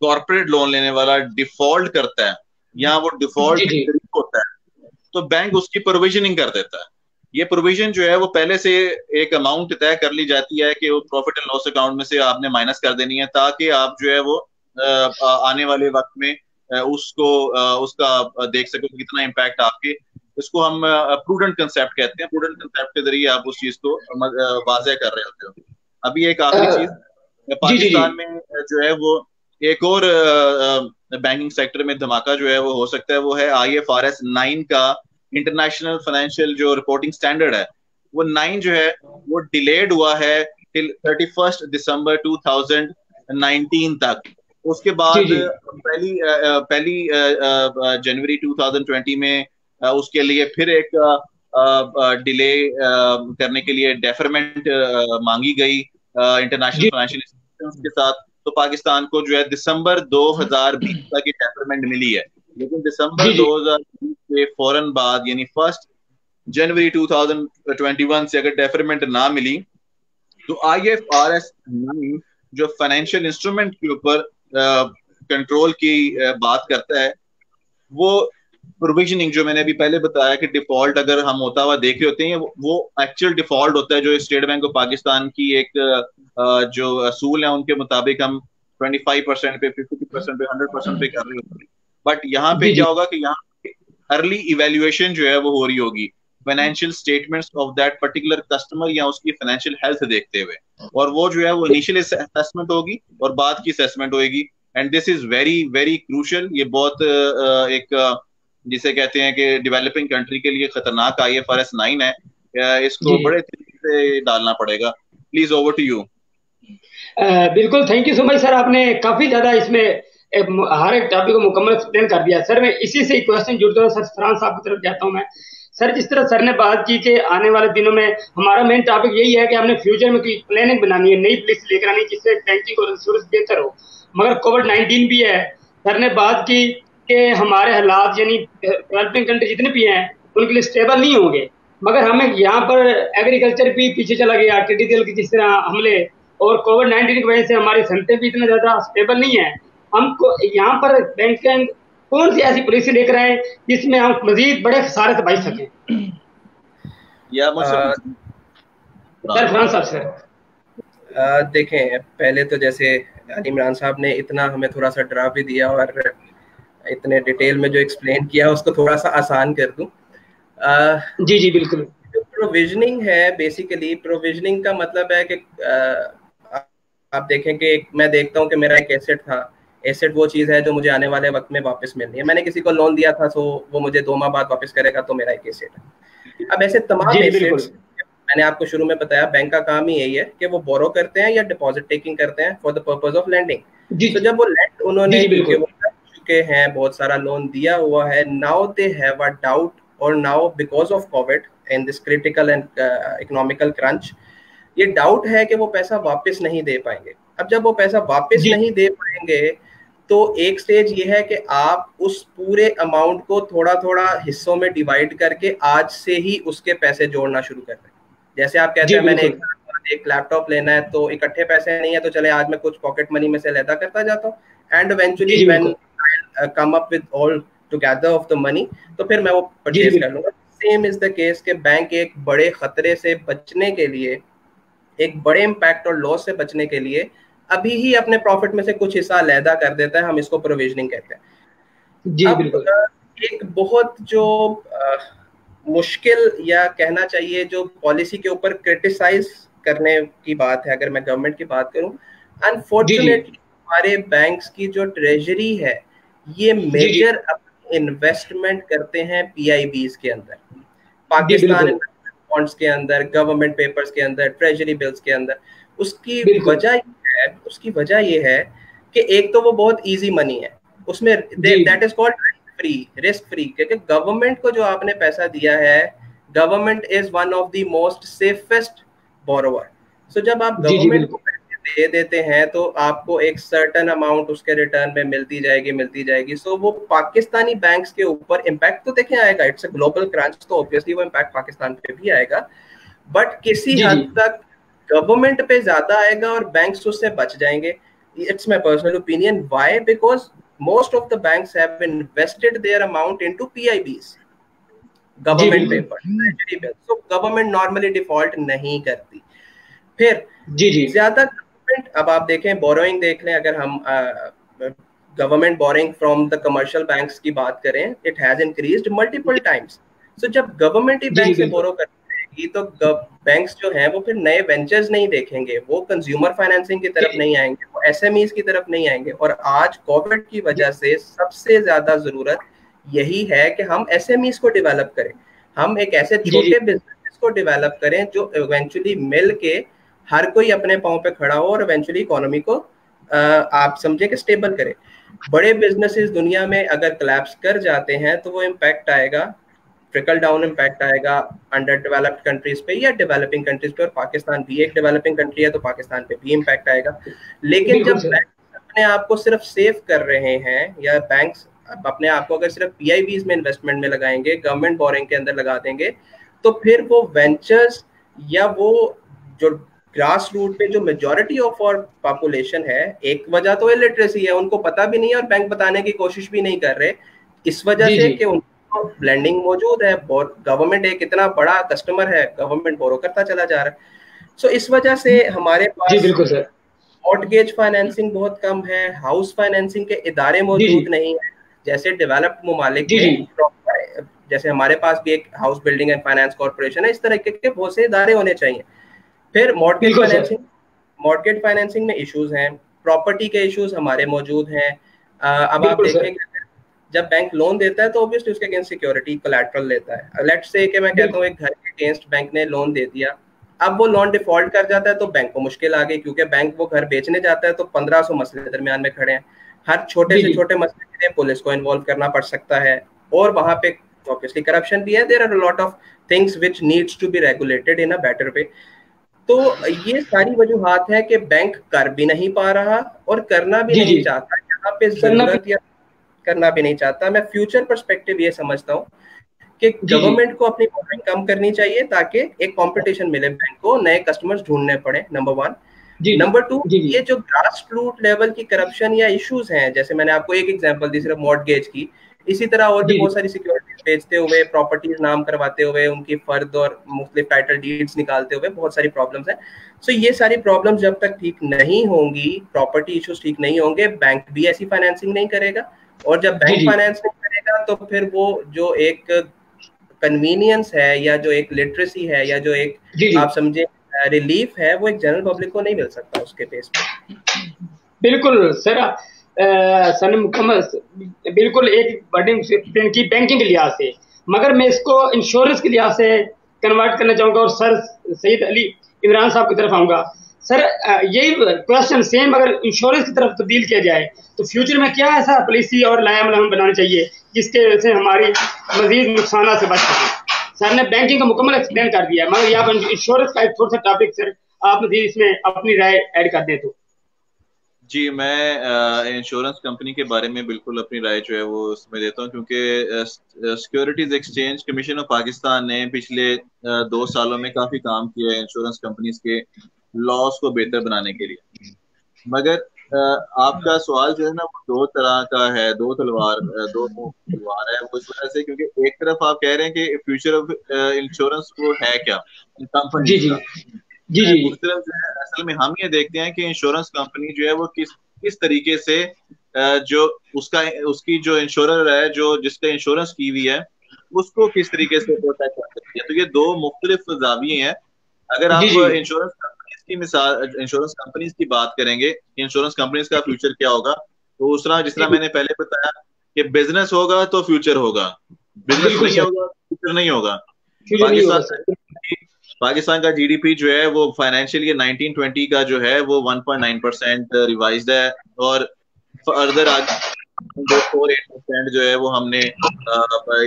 कॉर्पोरेट लोन लेने वाला डिफॉल्ट करता है या वो डिफॉल्ट होता है तो बैंक उसकी प्रोविजनिंग कर देता है। ये प्रोविजन जो है वो पहले से एक अमाउंट तय कर ली जाती है कि वो प्रॉफिट एंड लॉस अकाउंट में से आपने माइनस कर देनी है, ताकि आप जो है वो आने वाले वक्त में उसका देख सको कितना इम्पैक्ट आपके, इसको हम प्रूडेंट कंसेप्ट कहते हैं। प्रूडेंट कंसेप्ट के जरिए आप उस चीज को वाज़ेह कर रहे होते हो। अभी एक आखिरी चीज, पाकिस्तान में जो है वो एक और बैंकिंग सेक्टर में धमाका जो है वो हो सकता है, वो है IFRS 9 का इंटरनेशनल फाइनेंशियल जो रिपोर्टिंग स्टैंडर्ड है, वो 9 जो है वो डिलेड हुआ है टिल 31 दिसंबर 2019 तक। उसके बाद पहली जनवरी 2020 में उसके लिए फिर एक डिले करने के लिए डेफरमेंट मांगी गई इंटरनेशनल फाइनेंशियल इंस्टीट्यूशंस के साथ। तो पाकिस्तान को जो है दिसंबर 2020 तक की डेफरमेंट मिली है, लेकिन दिसंबर 2020 के फौरन बाद यानी 1 जनवरी 2021 से अगर डेफरमेंट ना मिली तो IFRS 9 जो फाइनेंशियल इंस्ट्रूमेंट के ऊपर कंट्रोल की बात करता है, वो प्रोविजनिंग जो मैंने अभी पहले बताया कि डिफॉल्ट अगर हम होता हुआ देख रहे होते हैं, वो एक्चुअल डिफॉल्ट होता है जो स्टेट बैंक ऑफ पाकिस्तान की एक जो असूल है उनके मुताबिक हम 25% पे, 50% पे, 100% पे कर रहे होते हैं। बट यहाँ पे क्या होगा कि यहाँ अर्ली इवेल्युएशन जो है वो हो रही होगी financial statements of that particular customer या उसकी फाइनेंशियल हेल्थ देखते हुए, और वो जो है वो इनिशियल असेसमेंट होगी और बाद की असेसमेंट होगी। And this is very very crucial. ये बहुत एक जिसे कहते हैं कि डेवलपिंग कंट्री के लिए खतरनाक IFRS 9 है, इसको जी बड़े तरीके से डालना पड़ेगा। Please over to you. बिल्कुल, thank you so much sir, आपने काफी ज्यादा इसमें हर एक टॉपिक को मुकम्मल एक्सप्लेन कर दिया। सर मैं इसी से एक क्वेश्चन जुड़ता हूँ, सर फरहान साहब की तरफ जाता हूँ मैं। सर जिस तरह सर ने बात की कि आने वाले दिनों में हमारा मेन टॉपिक यही है कि हमने फ्यूचर में कोई प्लानिंग बनानी है, नई पॉलिसी लेकर आनी है जिससे बैंकिंग और इंश्योरेंस बेहतर हो। मगर कोविड-19 भी है, सर ने बात की कि हमारे हालात यानी डेवलपिंग कंट्री जितने भी हैं उनके लिए स्टेबल नहीं होंगे, मगर हमें यहाँ पर एग्रीकल्चर भी पीछे चला गया, टिड्डी दल के जिस तरह हमले, और कोविड-19 की वजह से हमारी सनतें भी इतना ज्यादा स्टेबल नहीं है। हमको यहाँ पर बैंकिंग कौन सी ऐसी पॉलिसी लेकर आए जिसमें हम मजीद बड़े खसारे से बच सकें? या सर फरहान साहब सर। देखें, पहले तो जैसे अली इमरान साहब ने इतना हमें थोड़ा सा डरा भी दिया और इतने डिटेल में जो एक्सप्लेन किया उसको थोड़ा सा आसान कर दूं। जी जी बिल्कुल। प्रोविजनिंग है, बेसिकली प्रोविजनिंग का मतलब है कि आप देखें कि मैं देखता हूं कि मेरा एक एसेट था। एसेट वो चीज है जो मुझे आने वाले वक्त में वापस मिलनी है। मैंने किसी को लोन दिया था तो वो मुझे 2 माह बाद वापस करेगा, तो मेरा एक एसेट है। अब ऐसे तमाम एसेट्स, मैंने आपको शुरू में बताया बैंक का काम ही यही है कि वो बोरो करते हैं या डिपॉजिट टेकिंग करते हैं for the purpose of lending. तो जब वो लैंड उन्होंने चुके हैं, बहुत सारा लोन दिया हुआ है, now they have a doubt, और now because of Covid in this critical and economical crunch, ये डाउट है कि वो पैसा वापस नहीं दे पाएंगे। अब जब वो पैसा वापस नहीं दे पाएंगे तो एक स्टेज ये है कि आप उस पूरे अमाउंट को थोड़ा थोड़ा हिस्सों में डिवाइड करके आज से ही उसके पैसे जोड़ना शुरू कर दें। जैसे आप कहते हैं मैंने एक लैपटॉप लेना है, तो इकट्ठे पैसे नहीं है तो चले आज मैं कुछ पॉकेट मनी में से लैदा करता जाता हूँ, and eventually when come up with all together of the money, तो फिर मैं वो परचेज कर लूंगा। सेम इज द केस के बैंक एक बड़े खतरे से बचने के लिए, एक बड़े इम्पैक्ट और लॉस से बचने के लिए अभी ही अपने प्रॉफिट में से कुछ हिस्सा अलहदा कर देता है। हम इसको प्रोविजनिंग कहते हैं। जी बिल्कुल। एक बहुत जो मुश्किल या कहना चाहिए जो पॉलिसी के ऊपर क्रिटिसाइज करने की बात है, अगर मैं गवर्नमेंट की बात करूं, अनफॉर्चुनेटली हमारे बैंक्स की जो ट्रेजरी है ये मेजर इन्वेस्टमेंट करते हैं PIBs के अंदर, पाकिस्तान बॉन्ड्स के अंदर, गवर्नमेंट पेपर्स के अंदर, ट्रेजरी बिल्स के अंदर। उसकी वजह ये है कि एक तो वो बहुत इजी मनी है, उसमें that is called risk free, क्योंकि गवर्नमेंट को जो आपने पैसा दिया है, government is one of the most safest borrower. So जब आप गवर्नमेंट को पैसे दे देते हैं तो आपको एक सर्टेन अमाउंट उसके रिटर्न में मिलती जाएगी। सो वो पाकिस्तानी बैंक्स के ऊपर इम्पैक्ट तो देखें आएगा, इट्स अ ग्लोबल क्रंच, तो ऑब्वियसली वो इम्पैक्ट पाकिस्तान पे भी आएगा, बट किसी हद तक गवर्नमेंट पे ज्यादा आएगा और बैंक्स उससे बच जाएंगे। It's my personal opinion. Why? Because most of the banks have invested their amount into PIBs, government paper, treasury bills. So government normally default नहीं करती। फिर ज्यादा गवर्नमेंट, अब आप देखें बोरोइंग देख लें, अगर हम government borrowing from the commercial banks की बात करें, it has increased multiple times. So जब गवर्नमेंट ही बैंक से बोरो करती तो बैंक्स जो हैं वो फिर नए वेंचर्स नहीं देखेंगे, वो कंज्यूमर फाइनेंसिंग की तरफ नहीं आएंगे, वो SMEs की तरफ नहीं आएंगे। और आज कोविड की वजह से सबसे ज्यादा जरूरत यही है कि हम SMEs को डेवलप करें, हम एक ऐसे छोटे बिजनेस को डेवलप करें जो इवेंचुअली मिल के हर कोई अपने पांव पे खड़ा हो और इवेंचुअली इकोनॉमी को आप समझे कि स्टेबल करे। बड़े बिजनेसेस दुनिया में अगर कोलैप्स कर जाते हैं तो वो इम्पैक्ट आएगा, ट्रिकल डाउन इम्पैक्ट आएगा अंडर डेवलप्ड कंट्रीज पे या डेवलपिंग कंट्रीज पे, और पाकिस्तान भी एक डेवलपिंग कंट्री है तो पाकिस्तान पे भी इम्पैक्ट आएगा। लेकिन जब बैंक अपने आप को सिर्फ सेव कर रहे हैं, या बैंक्स अपने आप को अगर सिर्फ PIBs में इन्वेस्टमेंट में लगाएंगे, गवर्नमेंट बोरिंग के अंदर लगा देंगे, तो फिर वो वेंचर्स या वो जो ग्रास रूट पे जो मेजॉरिटी ऑफ और पॉपुलेशन है, एक वजह तो इलिटरेसी है, उनको पता भी नहीं है और बैंक बताने की कोशिश भी नहीं कर रहे, इस वजह से कि ब्लेंडिंग मौजूद है, गवर्नमेंट एक इतना बड़ा कस्टमर है, गवर्नमेंट बोरो करता चला जा रहा है। सो इस वजह से हमारे पास मॉर्टगेज फाइनेंसिंग बहुत कम है, हाउस फाइनेंसिंग के इदारे मौजूद नहीं है जैसे डेवलप्ड ममालिक में, जैसे हमारे पास भी एक house building and finance corporation है, इस तरह के बहुत से इदारे होने चाहिए। फिर मॉर्टगेज फाइनेंसिंग में इश्यूज हैं, प्रॉपर्टी के इश्यूज हमारे मौजूद हैं। अब आप देखेंगे जब बैंक लोन देता है तो ऑब्वियसली उसके अगेंस्ट सिक्योरिटी कोलैटरल लेता है। लेट्स से कि मैं कहता हूँ एक घर के अगेंस्ट बैंक ने लोन दे दिया, अब वो लोन डिफॉल्ट कर जाता है तो बैंक को मुश्किल आ गई, क्योंकि बैंक वो घर बेचने जाता है तो 1500 मसले दरमियान में खड़े हैं। हर छोटे से छोटे मसले के लिए पुलिस को इन्वॉल्व करना पड़ सकता है, और वहां पे ऑब्वियसली करप्शन भी है। There are a lot of things which needs to be regulated in a better way. तो ये सारी वजूहात है कि बैंक कर भी नहीं पा रहा और करना भी नहीं चाहता, यहाँ पे जरूरत या करना भी नहीं चाहता। मैं फ्यूचर पर्सपेक्टिव ये समझता हूँ कि गवर्नमेंट को अपनी बोरिंग कम करनी चाहिए ताकि एक कंपटीशन मिले बैंक को, नए कस्टमर्स ढूंढने पड़े, नंबर 1। नंबर 2, ये जो ग्रास रूट लेवल की करप्शन या इश्यूज हैं, जैसे मैंने आपको एक एग्जांपल दी सिर्फ मॉर्टगेज की, इसी तरह और भी बहुत सारी सिक्योरिटीज बेचते हुए, प्रॉपर्टीज नाम करवाते हुए, उनकी फर्द और मुख्तलिफ टाइटल डीड्स निकालते हुए बहुत सारी प्रॉब्लम्स हैं। सो ये सारी प्रॉब्लम्स जब तक ठीक नहीं होंगी, प्रॉपर्टी इश्यूज ठीक नहीं होंगे, बैंक भी ऐसी फाइनेंसिंग नहीं करेगा, और जब बैंक फाइनेंस नहीं करेगा तो फिर वो जो एक कन्वीनियंस है या जो एक लिटरेसी है या जो एक आप समझे रिलीफ है, वो एक जनरल पब्लिक को नहीं मिल सकता उसके बेस पे। बिल्कुल सर, सर मुकम्मल बिल्कुल एक वर्डिंग की बैंकिंग के लिहाज से, मगर मैं इसको इंश्योरेंस के लिहाज से कन्वर्ट करना चाहूँगा और सर सईद अली इमरान साहब की तरफ आऊँगा। सर यही क्वेश्चन सेम अगर इंश्योरेंस की तरफ तब्दील किया जाए तो फ्यूचर में क्या ऐसा पॉलिसी और लायामल हमें बनाना चाहिए जिसके वजह से हमारी मजीद नुकसान से बच सकें? सर ने बैंकिंग का मुकम्मल एक्सप्लेन कर दिया, मगर यहाँ पर इंश्योरेंस का एक थोड़ा सा टॉपिक सर आप मजीद इसमें अपनी राय ऐड कर दें तो। जी, मैं इंश्योरेंस कंपनी के बारे में बिल्कुल अपनी राय जो है वो उसमें देता हूँ, क्योंकि securities exchange commission of Pakistan ने पिछले 2 सालों में काफी काम किया है इंश्योरेंस कंपनीज के लॉस को बेहतर बनाने के लिए। मगर आपका सवाल जो है ना वो 2 तरह का है, 2 तलवार है वो इस वजह से, क्योंकि एक तरफ आप कह रहे हैं कि फ्यूचर ऑफ इंश्योरेंस वो है क्या कंपनी का। मुख्तलिफ जो है, असल में हम ये देखते हैं कि इंश्योरेंस कंपनी जो है वो किस तरीके से जो उसकी जो इंश्योरर है, जो जिसका इंश्योरेंस की हुई है, उसको किस तरीके से प्रोटेक्ट कर सकती है। तो ये 2 मुख्तलिफ जाविये हैं। अगर आप इंश्योरेंस की मिसाल, इंश्योरेंस कंपनीज की बात करेंगे, इंश्योरेंस कंपनीज का फ्यूचर क्या होगा, तो उस तरह जिस तरह मैंने पहले बताया कि बिजनेस होगा तो फ्यूचर होगा, बिजनेस नहीं होगा फ्यूचर नहीं होगा। पाकिस्तान का जीडीपी जो है वो फाइनेंशियल ईयर 1920 का जो है वो 1.9% रिवाइज्ड है, और फर्दर आगे 4.8% जो है वो हमने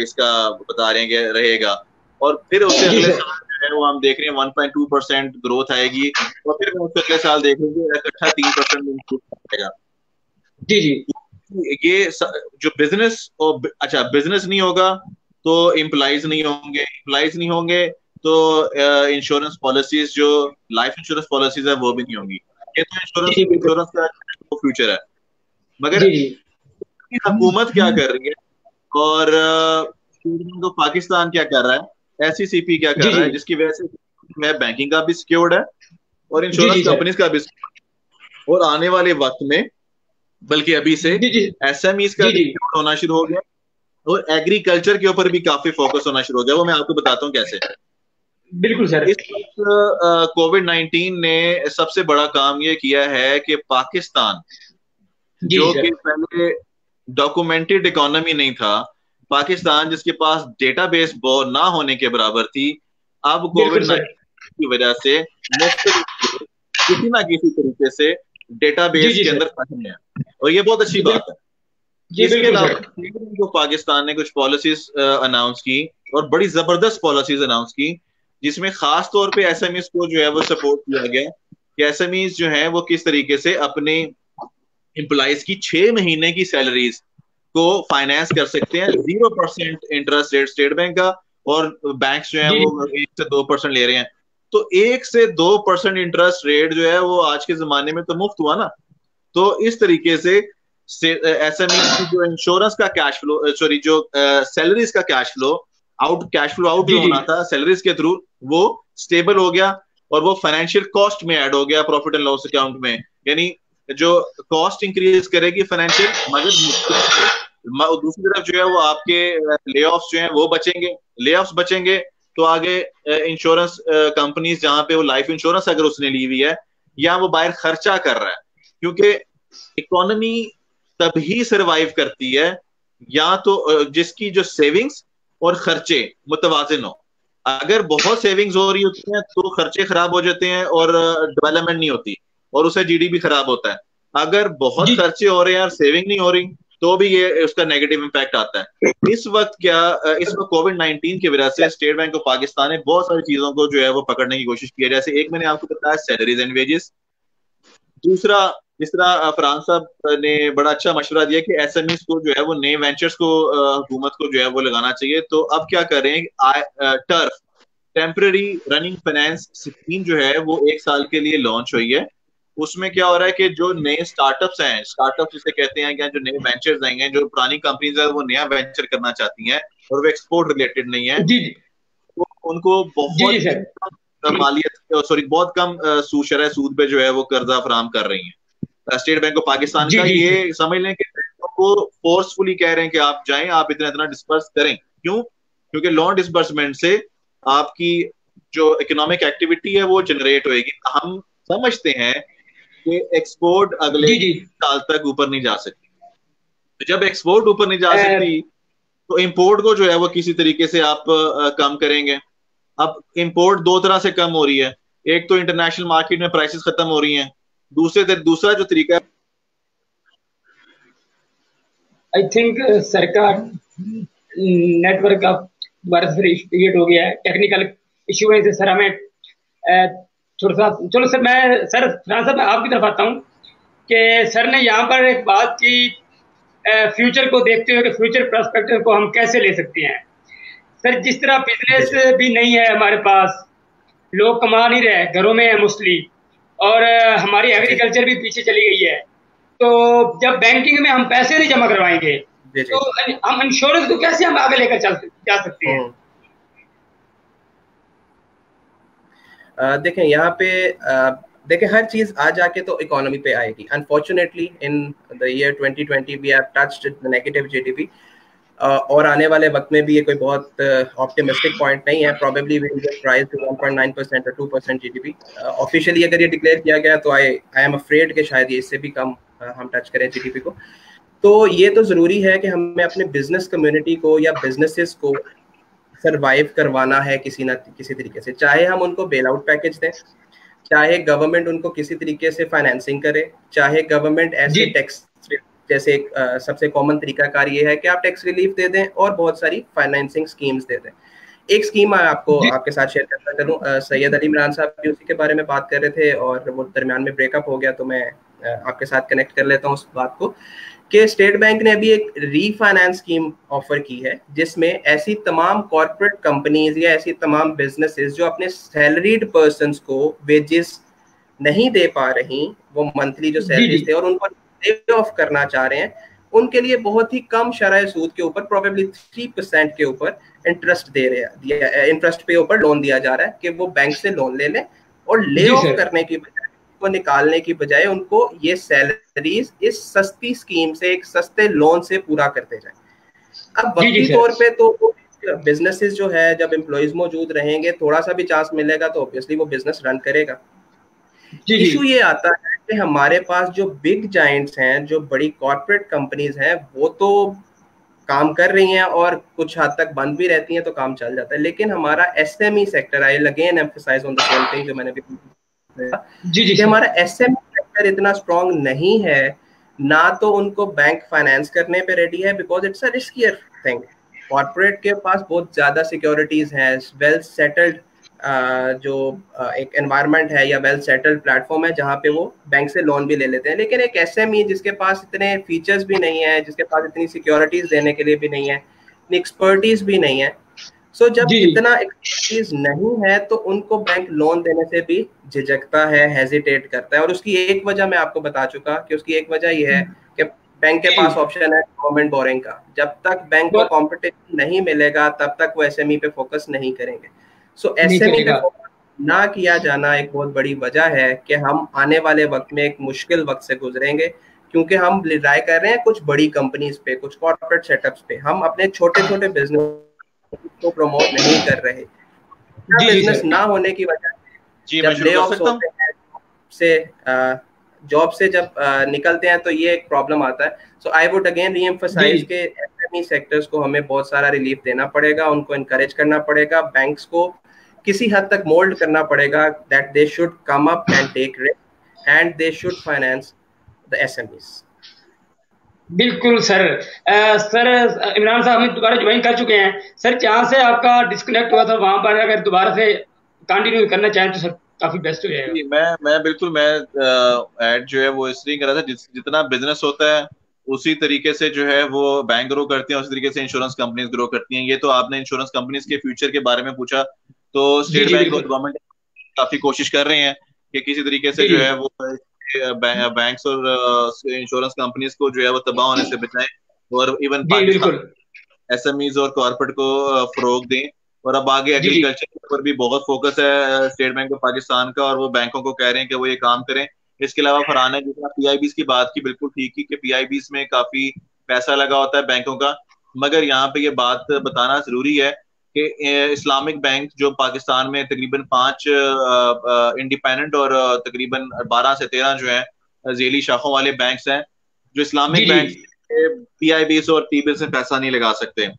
इसका बता रहे हैं कि रहेगा, और फिर उससे अगले साल जो है वो हम देख रहे हैं 1.2% ग्रोथ आएगी, और फिर उससे अगले साल देखेंगे इकट्ठा 3% इंक्रीज आएगा। ये जो बिजनेस और अच्छा बिजनेस नहीं होगा तो एम्प्लॉइज नहीं होंगे तो इंश्योरेंस पॉलिसीज, जो लाइफ इंश्योरेंस पॉलिसीज है वो भी नहीं होंगी। ये तो इंश्योरेंस का फ्यूचर है। मगर हुकूमत क्या कर रही है और तो पाकिस्तान क्या कर रहा है, एससीसीपी क्या कर रहा है, जिसकी वजह से बैंकिंग का भी सिक्योर्ड है और इंश्योरेंस कंपनीज का भी, और आने वाले वक्त में बल्कि अभी से एसएमईज का भी होना शुरू हो गया, और एग्रीकल्चर के ऊपर भी काफी फोकस होना शुरू हो गया। वो मैं आपको बताता हूँ कैसे। बिल्कुल सर, इस वक्त कोविड-19 ने सबसे बड़ा काम ये किया है कि पाकिस्तान जो कि पहले डॉक्यूमेंटेड इकोनॉमी नहीं था, पाकिस्तान जिसके पास डेटाबेस ना होने के बराबर थी, अब कोविड-19 की वजह से किसी ना किसी तरीके से डेटाबेस के अंदर फंसे हैं, और ये बहुत अच्छी बात है। इसके अलावा पाकिस्तान ने कुछ पॉलिसीज अनाउंस की, और बड़ी जबरदस्त पॉलिसीज अनाउंस की, जिसमें खास तौर पे एसएमईज को जो है वो सपोर्ट किया गया कि एसएमईज जो हैं वो किस तरीके से अपने एम्प्लॉइज की 6 महीने की सैलरीज को फाइनेंस कर सकते हैं 0% इंटरेस्ट रेट स्टेट बैंक का, और बैंक्स जो है वो 1 से 2% ले रहे हैं। तो 1 से 2% इंटरेस्ट रेट जो है वो आज के जमाने में तो मुफ्त हुआ ना। तो इस तरीके से एसएमई की जो इंश्योरेंस का कैश फ्लो, सॉरी जो सैलरीज का कैश फ्लो आउट होना था सैलरीज के थ्रू, वो स्टेबल हो गया, और वो फाइनेंशियल कॉस्ट में ऐड हो गया प्रॉफिट एंड लॉस अकाउंट में। यानी जो कॉस्ट इंक्रीज करेगी फाइनेंशियल, मगर दूसरी तरफ जो है वो आपके ले ऑफ्स जो है वो बचेंगे, ले ऑफ्स बचेंगे तो आगे इंश्योरेंस कंपनीज जहां पे वो लाइफ इंश्योरेंस अगर उसने ली हुई है, या वो बाहर खर्चा कर रहा है, क्योंकि इकोनॉमी तभी सरवाइव करती है या तो जिसकी जो सेविंग्स और खर्चे मुतवाजिन हो। अगर बहुत सेविंग्स हो रही होती हैं तो खर्चे खराब हो जाते हैं और डेवलपमेंट नहीं होती और उससे जीडीपी खराब होता है। अगर बहुत खर्चे हो रहे हैं और सेविंग नहीं हो रही तो भी ये उसका नेगेटिव इम्पैक्ट आता है। इस वक्त कोविड-19 की वजह से स्टेट बैंक ऑफ पाकिस्तान ने बहुत सारी चीजों को जो है वो पकड़ने की कोशिश की है। जैसे एक मैंने आपको बताया सैलरीज एंड वेजेस, दूसरा जिस तरह फरहान साहब ने बड़ा अच्छा मशवरा दिया कि एसएमईज को जो है वो नए वेंचर्स को हुकूमत को जो है वो लगाना चाहिए। तो अब क्या कर रहे हैं, turf temporary running finance scheme जो है वो 1 साल के लिए लॉन्च हुई है। उसमें क्या हो रहा है कि जो नए स्टार्टअप्स हैं, स्टार्टअप जिसे कहते हैं, क्या जो नए वेंचर्स आएंगे, जो पुरानी कंपनीज है वो नया वेंचर करना चाहती हैं और वो एक्सपोर्ट रिलेटेड नहीं है, तो उनको बहुत मालियत बहुत कम सूद पे जो है वो कर्जा फराम कर रही है स्टेट बैंक ऑफ पाकिस्तान का। ये समझ लें कि बैंकों को फोर्सफुली कह रहे हैं कि आप जाएं, आप इतना इतना डिस्पर्स करें। क्यों? क्योंकि लोन डिस्बर्समेंट से आपकी जो इकोनॉमिक एक्टिविटी है वो जनरेट होएगी। हम समझते हैं कि एक्सपोर्ट अगले साल तक ऊपर नहीं जा सकती। तो जब एक्सपोर्ट ऊपर नहीं जा सकती तो इंपोर्ट को जो है वो किसी तरीके से आप कम करेंगे। अब इंपोर्ट दो तरह से कम हो रही है, एक तो इंटरनेशनल मार्केट में प्राइसेस खत्म हो रही हैं, दूसरा जो तरीका है, आई थिंक सरकार नेटवर्क का दोबारा से रीस्टार्ट हो गया है, टेक्निकल इशू है, सर हमें थोड़ा सा चलो सर मैं आपकी तरफ आता हूँ कि सर ने यहाँ पर एक बात की फ्यूचर को देखते हुए कि फ्यूचर प्रोस्पेक्टिव को हम कैसे ले सकते हैं। सर जिस तरह बिजनेस भी नहीं है हमारे पास, लोग कमा नहीं रहे, घरों में है मोस्टली, और हमारी एग्रीकल्चर भी पीछे चली गई है, तो जब बैंकिंग में हम पैसे नहीं जमा करवाएंगे तो हम इंश्योरेंस को कैसे हम आगे लेकर जा सकते हैं? देखें यहाँ पे देखें हर चीज आ जाके तो इकोनॉमी पे आएगी। Unfortunately in the year 2020 we have touched the negative GDP, और आने वाले वक्त में भी ये कोई बहुत ऑप्टिमिस्टिक पॉइंट नहीं है। Probably we will get rise to 1.9% और 2% जीडीपी। ऑफिशियली अगर ये डिक्लेयर किया गया तो आई एम अफ्रेड कि शायद ये इससे भी कम हम टच करें जीडीपी को। तो ये तो जरूरी है कि हमें अपने बिजनेस कम्युनिटी को या बिजनेसेस को सरवाइव करवाना है किसी ना किसी तरीके से, चाहे हम उनको बेल आउट पैकेज दें, चाहे गवर्नमेंट उनको किसी तरीके से फाइनेंसिंग करे, चाहे गवर्नमेंट ऐसे टैक्स, जैसे एक सबसे कॉमन तरीकाकार ये है कि आप टैक्स रिलीफ दे दें और बहुत सारी फाइनेंसिंग स्कीम्स दे दें। एक स्कीम मैं आपके साथ शेयर करना चलूँ, सैयद अली इमरान साहब भी उसी के बारे में बात कर रहे थे और वो दरमियान में ब्रेकअप हो गया, तो मैं आपके साथ कनेक्ट कर लेता हूँ उस बात को कि स्टेट बैंक ने अभी एक रीफाइनेंस स्कीम ऑफर की है जिसमें ऐसी तमाम कॉर्पोरेट कंपनीज या ऐसी तमाम बिजनेसेस जो अपने सैलरीड पर्सन्स को वेजेस नहीं दे पा रही, वो मंथली जो सैलरीज थे और उनको पे ऑफ करना चाह रहे हैं, उनके लिए बहुत ही कम शरह सूद के ऊपर प्रोबेबली 3% के ऊपर इंटरेस्ट इंटरेस्ट पे ऊपर लोन दिया जा रहा है कि वो बैंक से लोन ले लें और ले ऑफ करने की बजाय, को निकालने की बजाय उनको ये सैलरीज इस सस्ती स्कीम से, एक सस्ते लोन से पूरा करते जाए। अब वक्ती तौर पे तो बिजनेसेस जो है, जब एम्प्लॉइज मौजूद रहेंगे, थोड़ा सा भी चांस मिलेगा तो ऑब्वियसली वो बिजनेस रन करेगा। इशू ये आता है कि हमारे पास जो बिग जायंट्स हैं, जो बड़ी कॉर्पोरेट कंपनीज हैं, वो तो काम कर रही हैं और कुछ हद तक बंद भी रहती हैं तो काम चल जाता है, लेकिन हमारा SME sector, I again emphasise on the same thing जो मैंने भी कि हमारा एसएमई सेक्टर इतना स्ट्रॉन्ग नहीं है, ना तो उनको बैंक फाइनेंस करने पे रेडी है because it's a riskier thing. Corporate के पास बहुत ज्यादा सिक्योरिटीज हैं, वेल सेटल्ड जो एक एनवायरनमेंट है या वेल सेटल्ड प्लेटफॉर्म है जहाँ पे वो बैंक से लोन भी ले लेते हैं, लेकिन एक एसएमई जिसके पास इतने फीचर्स भी नहीं है, जिसके पास इतनी सिक्योरिटीज देने के लिए भी नहीं है, इतनी एक्सपर्टीज भी नहीं है, सो जब इतना एक्सपर्टीज नहीं है तो उनको बैंक लोन देने से भी झिझकता है, हेजिटेट करता है। और उसकी एक वजह मैं आपको बता चुका कि उसकी एक वजह ये है कि बैंक के पास ऑप्शन है गवर्नमेंट बोरिंग का। जब तक बैंक को कॉम्पिटिशन नहीं मिलेगा तब तक वो एसएमई पे फोकस नहीं करेंगे। सो एसएमई पे ना किया जाना एक बहुत बड़ी वजह है कि हम आने वाले वक्त में एक मुश्किल वक्त से गुजरेंगे, क्योंकि हम रिलाय कर रहे हैं कुछ बड़ी कंपनीज पे, कुछ कॉर्पोरेट सेटअप्स पे, हम अपने छोटे छोटे बिजनेस को प्रमोट नहीं कर रहे। बिजनेस ना होने की वजह जब ले ऑफ्स होते हैं से जॉब से जब निकलते हैं तो ये एक प्रॉब्लम आता है। सो आई वुड अगेन रीएम्फसाइज के एसएमई सेक्टर्स को हमें बहुत सारा रिलीफ देना पड़ेगा, उनको इनकरेज करना पड़ेगा, बैंक्स को किसी हद तक मोल्ड करना पड़ेगा that they should come up and take risk and they should finance the SMEs. बिल्कुल सर। सर इमरान साहब हमें दोबारा ज्वाइन कर चुके हैं सर, जहाँ से आपका डिस्कनेक्ट हुआ था वहां पर अगर दोबारा से कंटिन्यू करना चाहें तो सर काफी बेस्ट हो जाएगा। मैं बिल्कुल ऐड जो है वो इसलिए कर रहा था, जितना बिजनेस होता है उसी तरीके से जो है वो बैंक ग्रो करती हैं, उसी तरीके से इंश्योरेंस कंपनीज ग्रो करती हैं। ये तो आपने इंश्योरेंस कंपनीज के फ्यूचर के बारे में पूछा, तो स्टेट बैंक और गवर्नमेंट काफी कोशिश कर रहे हैं कि किसी तरीके से जो है वो बैंक्स और इंश्योरेंस कंपनीज को जो है वो तबाह होने से बचाएं और इवन पाकिस्तान एसएमईज और कॉर्पोरेट को फरोग दें। और अब आगे एग्रीकल्चर पर भी बहुत फोकस है स्टेट बैंक ऑफ पाकिस्तान का, और वो बैंकों को कह रहे हैं कि वो ये काम करें। इसके अलावा फरहान ने जितना पीआईबीज की बात की, बिल्कुल ठीक ही कि पीआईबीज में काफी पैसा लगा होता है बैंकों का, मगर यहाँ पे ये बात बताना जरूरी है कि इस्लामिक बैंक जो पाकिस्तान में तकरीबन 5 इंडिपेंडेंट और तकरीबन 12 से 13 जो है झेली शाखों वाले बैंक्स हैं, जो इस्लामिक बैंक पीआईबीज और टी बिल से पैसा नहीं लगा सकते।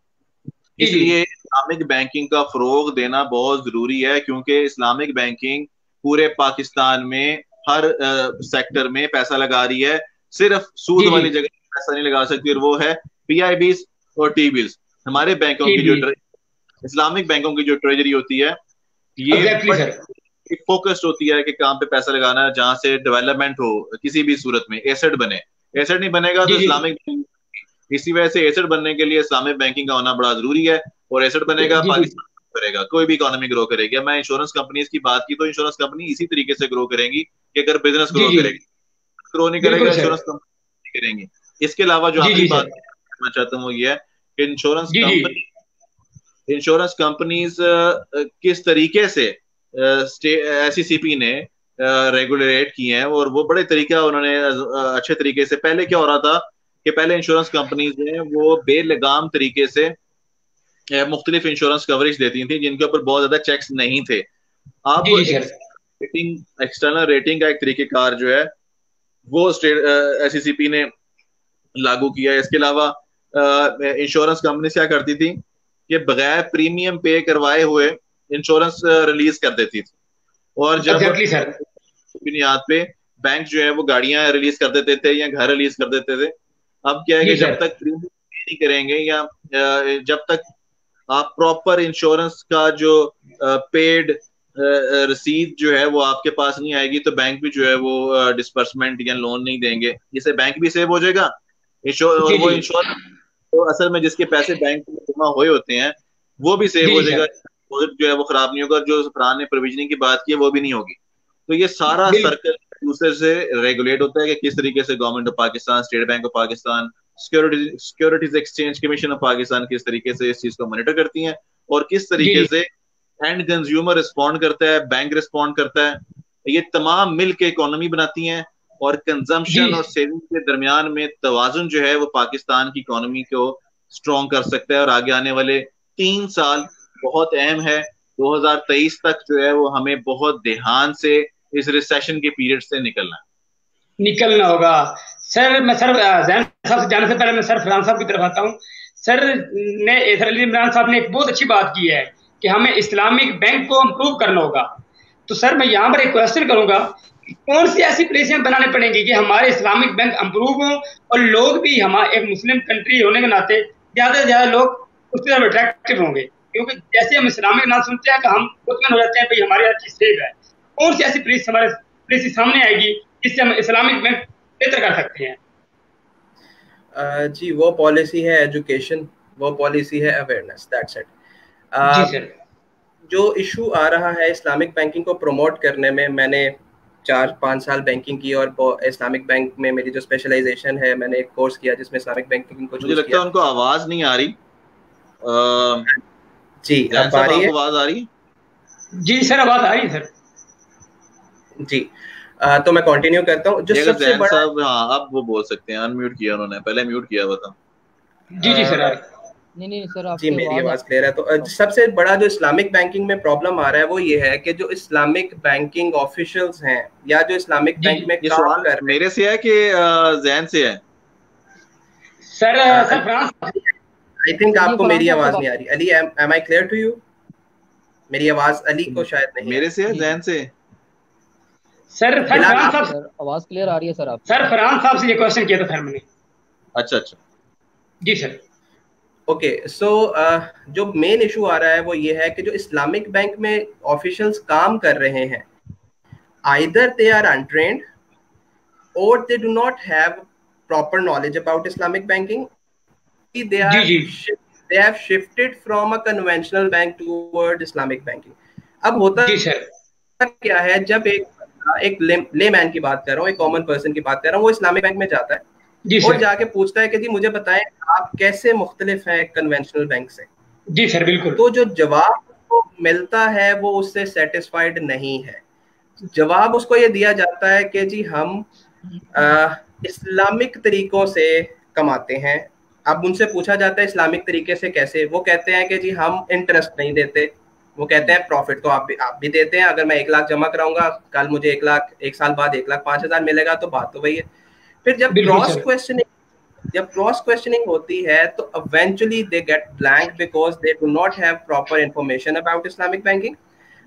इसलिए इस्लामिक बैंकिंग का फरोग देना बहुत जरूरी है, क्योंकि इस्लामिक बैंकिंग पूरे पाकिस्तान में हर सेक्टर में पैसा लगा रही है, सिर्फ सूद वाली जगह पैसा नहीं लगा सकती, और वो है पीआईबीज और टी बिल्स। हमारे बैंकों की जो इस्लामिक बैंकों की जो ट्रेजरी होती है ये फोकस्ड होती है कि काम पे पैसा लगाना है जहां से डेवलपमेंट हो, किसी भी सूरत में एसेट बने। एसेट नहीं बनेगा तो इस्लामिक, इसी वजह से एसेट बनने के लिए इस्लामिक बैंकिंग का होना बड़ा जरूरी है, और एसेट बनेगा पाकिस्तान करेगा, कोई भी इकोनॉमी ग्रो करेगी। मैं इंश्योरेंस कंपनीज की बात की तो इंश्योरेंस कंपनी इसी तरीके से ग्रो करेंगी कि अगर बिजनेस ग्रो करेगी, ग्रो नहीं करेगा इंश्योरेंस कंपनी करेंगी। इसके अलावा जो आखिरी बात करना चाहता हूँ वो ये है कि इंश्योरेंस कंपनीज किस तरीके से एससीसीपी ने रेगुलेट किए हैं, और वो बड़े तरीका उन्होंने अच्छे तरीके से। पहले क्या हो रहा था कि पहले इंश्योरेंस कंपनीज ने वो बेलगाम तरीके से मुख्तलिफ इंश्योरेंस कवरेज देती थी जिनके ऊपर बहुत ज्यादा चेक्स नहीं थे। अब एक्सटर्नल रेटिंग का एक तरीकेकार जो है वो एससीसीपी ने लागू किया है। इसके अलावा इंश्योरेंस कंपनी क्या करती थी कि बगैर प्रीमियम पे करवाए हुए इंश्योरेंस रिलीज कर देती थी, और जब बुनियाद पे बैंक जो है वो गाड़ियां रिलीज कर देते थे या घर रिलीज कर देते थे। अब क्या है कि जब तक प्रीमियम नहीं करेंगे या जब तक आप प्रॉपर इंश्योरेंस का जो पेड रसीद जो है वो आपके पास नहीं आएगी तो बैंक भी जो है वो डिस्बर्समेंट या लोन नहीं देंगे, जिससे बैंक भी सेव हो जाएगा। और वो इंश्योरेंस तो असल में जिसके पैसे बैंक में जमा हुए होते हैं वो भी सेव हो जाएगा, जो है वो खराब नहीं होगा। जो फरहान ने प्रोविजनिंग की बात की है वो भी नहीं होगी। तो ये सारा सर्कल दूसरे से रेगुलेट होता है कि किस तरीके से government of Pakistan, state bank of Pakistan, securities exchange commission of Pakistan किस तरीके से इस चीज को मॉनिटर करती हैं, और किस तरीके से एंड कंज्यूमर रिस्पॉन्ड करता है, बैंक रिस्पॉन्ड करता है। ये तमाम मिल के इकोनॉमी बनाती हैं, और कंजम्पशन और सेविंग के दरमियान में तवाजुन जो है वो पाकिस्तान की इकोनॉमी को स्ट्रॉन्ग कर सकता है। और आगे आने वाले 3 साल बहुत अहम है। 2023 तक जो है वो हमें बहुत ध्यान से इस रिसेशन के पीरियड से निकलना होगा। सर मैं जैन साहब से जाने से पहले मैं फरहान साहब की तरफ आता हूँ। सर इमरान साहब ने एक बहुत अच्छी बात की है कि हमें इस्लामिक बैंक को इम्प्रूव करना होगा। तो सर मैं यहाँ पर एक क्वेश्चन करूंगा, कौन सी ऐसी पॉलिसियां बनाने पड़ेंगी कि हमारे इस्लामिक बैंक इम्प्रूव हों और लोग भी हमारे एक मुस्लिम कंट्री होने के नाते ज्यादा से ज्यादा लोग उसकी तरफ अट्रैक्टिव होंगे, क्योंकि जैसे हम इस्लामिक नाम सुनते हैं कि हम मुतमईन हो जाते हैं भाई हमारी हर चीज सेफ है। कौन सी ऐसी पॉलिसी हमारे पॉलिसी सामने आएगी जिससे हम इस्लामिक बैंक बेहतर कर सकते हैं? जी वो पॉलिसी है एजुकेशन, वो पॉलिसी है अवेयरनेस, दैट्स इट। जी सर। जो इशू आ रहा है इस्लामिक बैंकिंग को प्रमोट करने में, मैंने 4-5 साल बैंकिंग की और इस्लामिक बैंक में मेरी जो स्पेशलाइजेशन है, मैंने एक कोर्स किया जिसमें इस्लामिक बैंकिंग को मुझे लगता है उनको आवाज नहीं आ रही। जी अब आ रही है? आवाज आ रही है? जी सर आवाज आ रही है सर। जी तो मैं कंटिन्यू करता हूँ। जो सबसे बड़ा हाँ अब वो बोल सकते हैं, अनम्यूट किया उन्होंने, पहले म्यूट किया हुआ था। जी सर नहीं सर जी मेरी आवाज क्लियर है। तो सबसे बड़ा जो इस्लामिक बैंकिंग में प्रॉब्लम आ रहा है वो ये है कि जो इस्लामिक बैंकिंग ऑफिशियल्स हैं या जो इस्लामिक बैंक में काम कर मेरे से है कि जैन से है? सर फ्रांस आई थिंक ये आपको फरहान मेरी साहब से आवाज बात नहीं आ रही। Ali, am I clear to you? मेरी आवाज अली को शायद नहीं मेरे से है, जी जैन से? सर फिलहाल फरहान आप साहब, सर आवाज क्लियर आ रही है सर आपकी। सर फरहान साहब से ये क्वेश्चन किया था सर मैंने। अच्छा अच्छा। जी सर। ओके सो जो मेन इशू आ रहा है वो ये है कि जो इस्लामिक बैंक में ऑफिशियल्स काम कर रहे हैं, आइदर दे आर अनट्रेन्ड और they do not have proper knowledge about Islamic banking, they जी are जी they have shifted from a conventional bank toward Islamic banking. अब होता जी सर। क्या है, जब एक ले मैन की बात कर रहा हूँ, एक कॉमन पर्सन की बात कर रहा हूँ, वो इस्लामिक बैंक में जाता है जी और सर। जाके पूछता है कि जी मुझे बताएं आप कैसे मुख्तलिफ हैं कन्वेंशनल बैंक से। जी सर बिल्कुल। तो जो जवाब उसको मिलता है वो उससे सेटिस्फाइड नहीं है। जवाब उसको ये दिया जाता है कि जी हम इस्लामिक तरीकों से कमाते हैं। अब उनसे पूछा जाता है इस्लामिक तरीके से कैसे, वो कहते हैं कि जी हम इंटरेस्ट नहीं देते। वो कहते हैं प्रॉफिट तो आप भी देते हैं, अगर मैं 1 लाख जमा कराऊंगा कल मुझे 1 लाख 1 साल बाद 1,05,000 मिलेगा, तो बात तो वही है। फिर बिल्कुल सर। जब क्रॉस क्वेश्चनिंग होती है तो eventually they get blank because they do not have proper information about Islamic banking,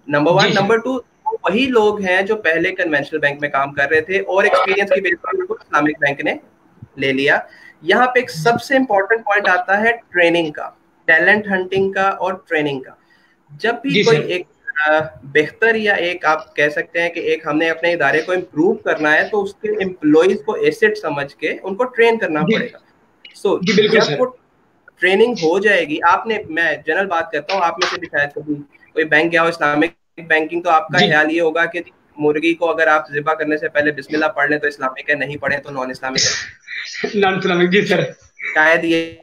number जी वन। सर। नंबर टू, वही लोग हैं जो पहले कन्वेंशनल बैंक में काम कर रहे थे और एक्सपीरियंस की बेस पर उनको इस्लामिक बैंक ने ले लिया। यहाँ पे एक सबसे इंपॉर्टेंट पॉइंट आता है ट्रेनिंग का, टैलेंट हंटिंग का और ट्रेनिंग का। जब भी जी कोई सर। एक बेहतर या एक आप कह सकते हैं कि एक हमने अपने इदारे को इम्प्रूव करना है तो उसके एम्प्लॉइज को एसेट समझ के उनको ट्रेन करना जी पड़ेगा। सो जी बिल्कुल जब सर। वो ट्रेनिंग हो जाएगी, आपने, मैं जनरल बात करता हूँ, आप में से भी शायद कभी कोई बैंक गया हो इस्लामिक बैंकिंग, तो आपका जी ख्याल ये होगा कि मुर्गी को अगर आप ज़िबा करने से पहले बिस्मिल्लाह पढ़ लें तो इस्लामिक है, नहीं पढ़े तो नॉन इस्लामिक है। नाम इस्लामिक। जी सर। शायद ये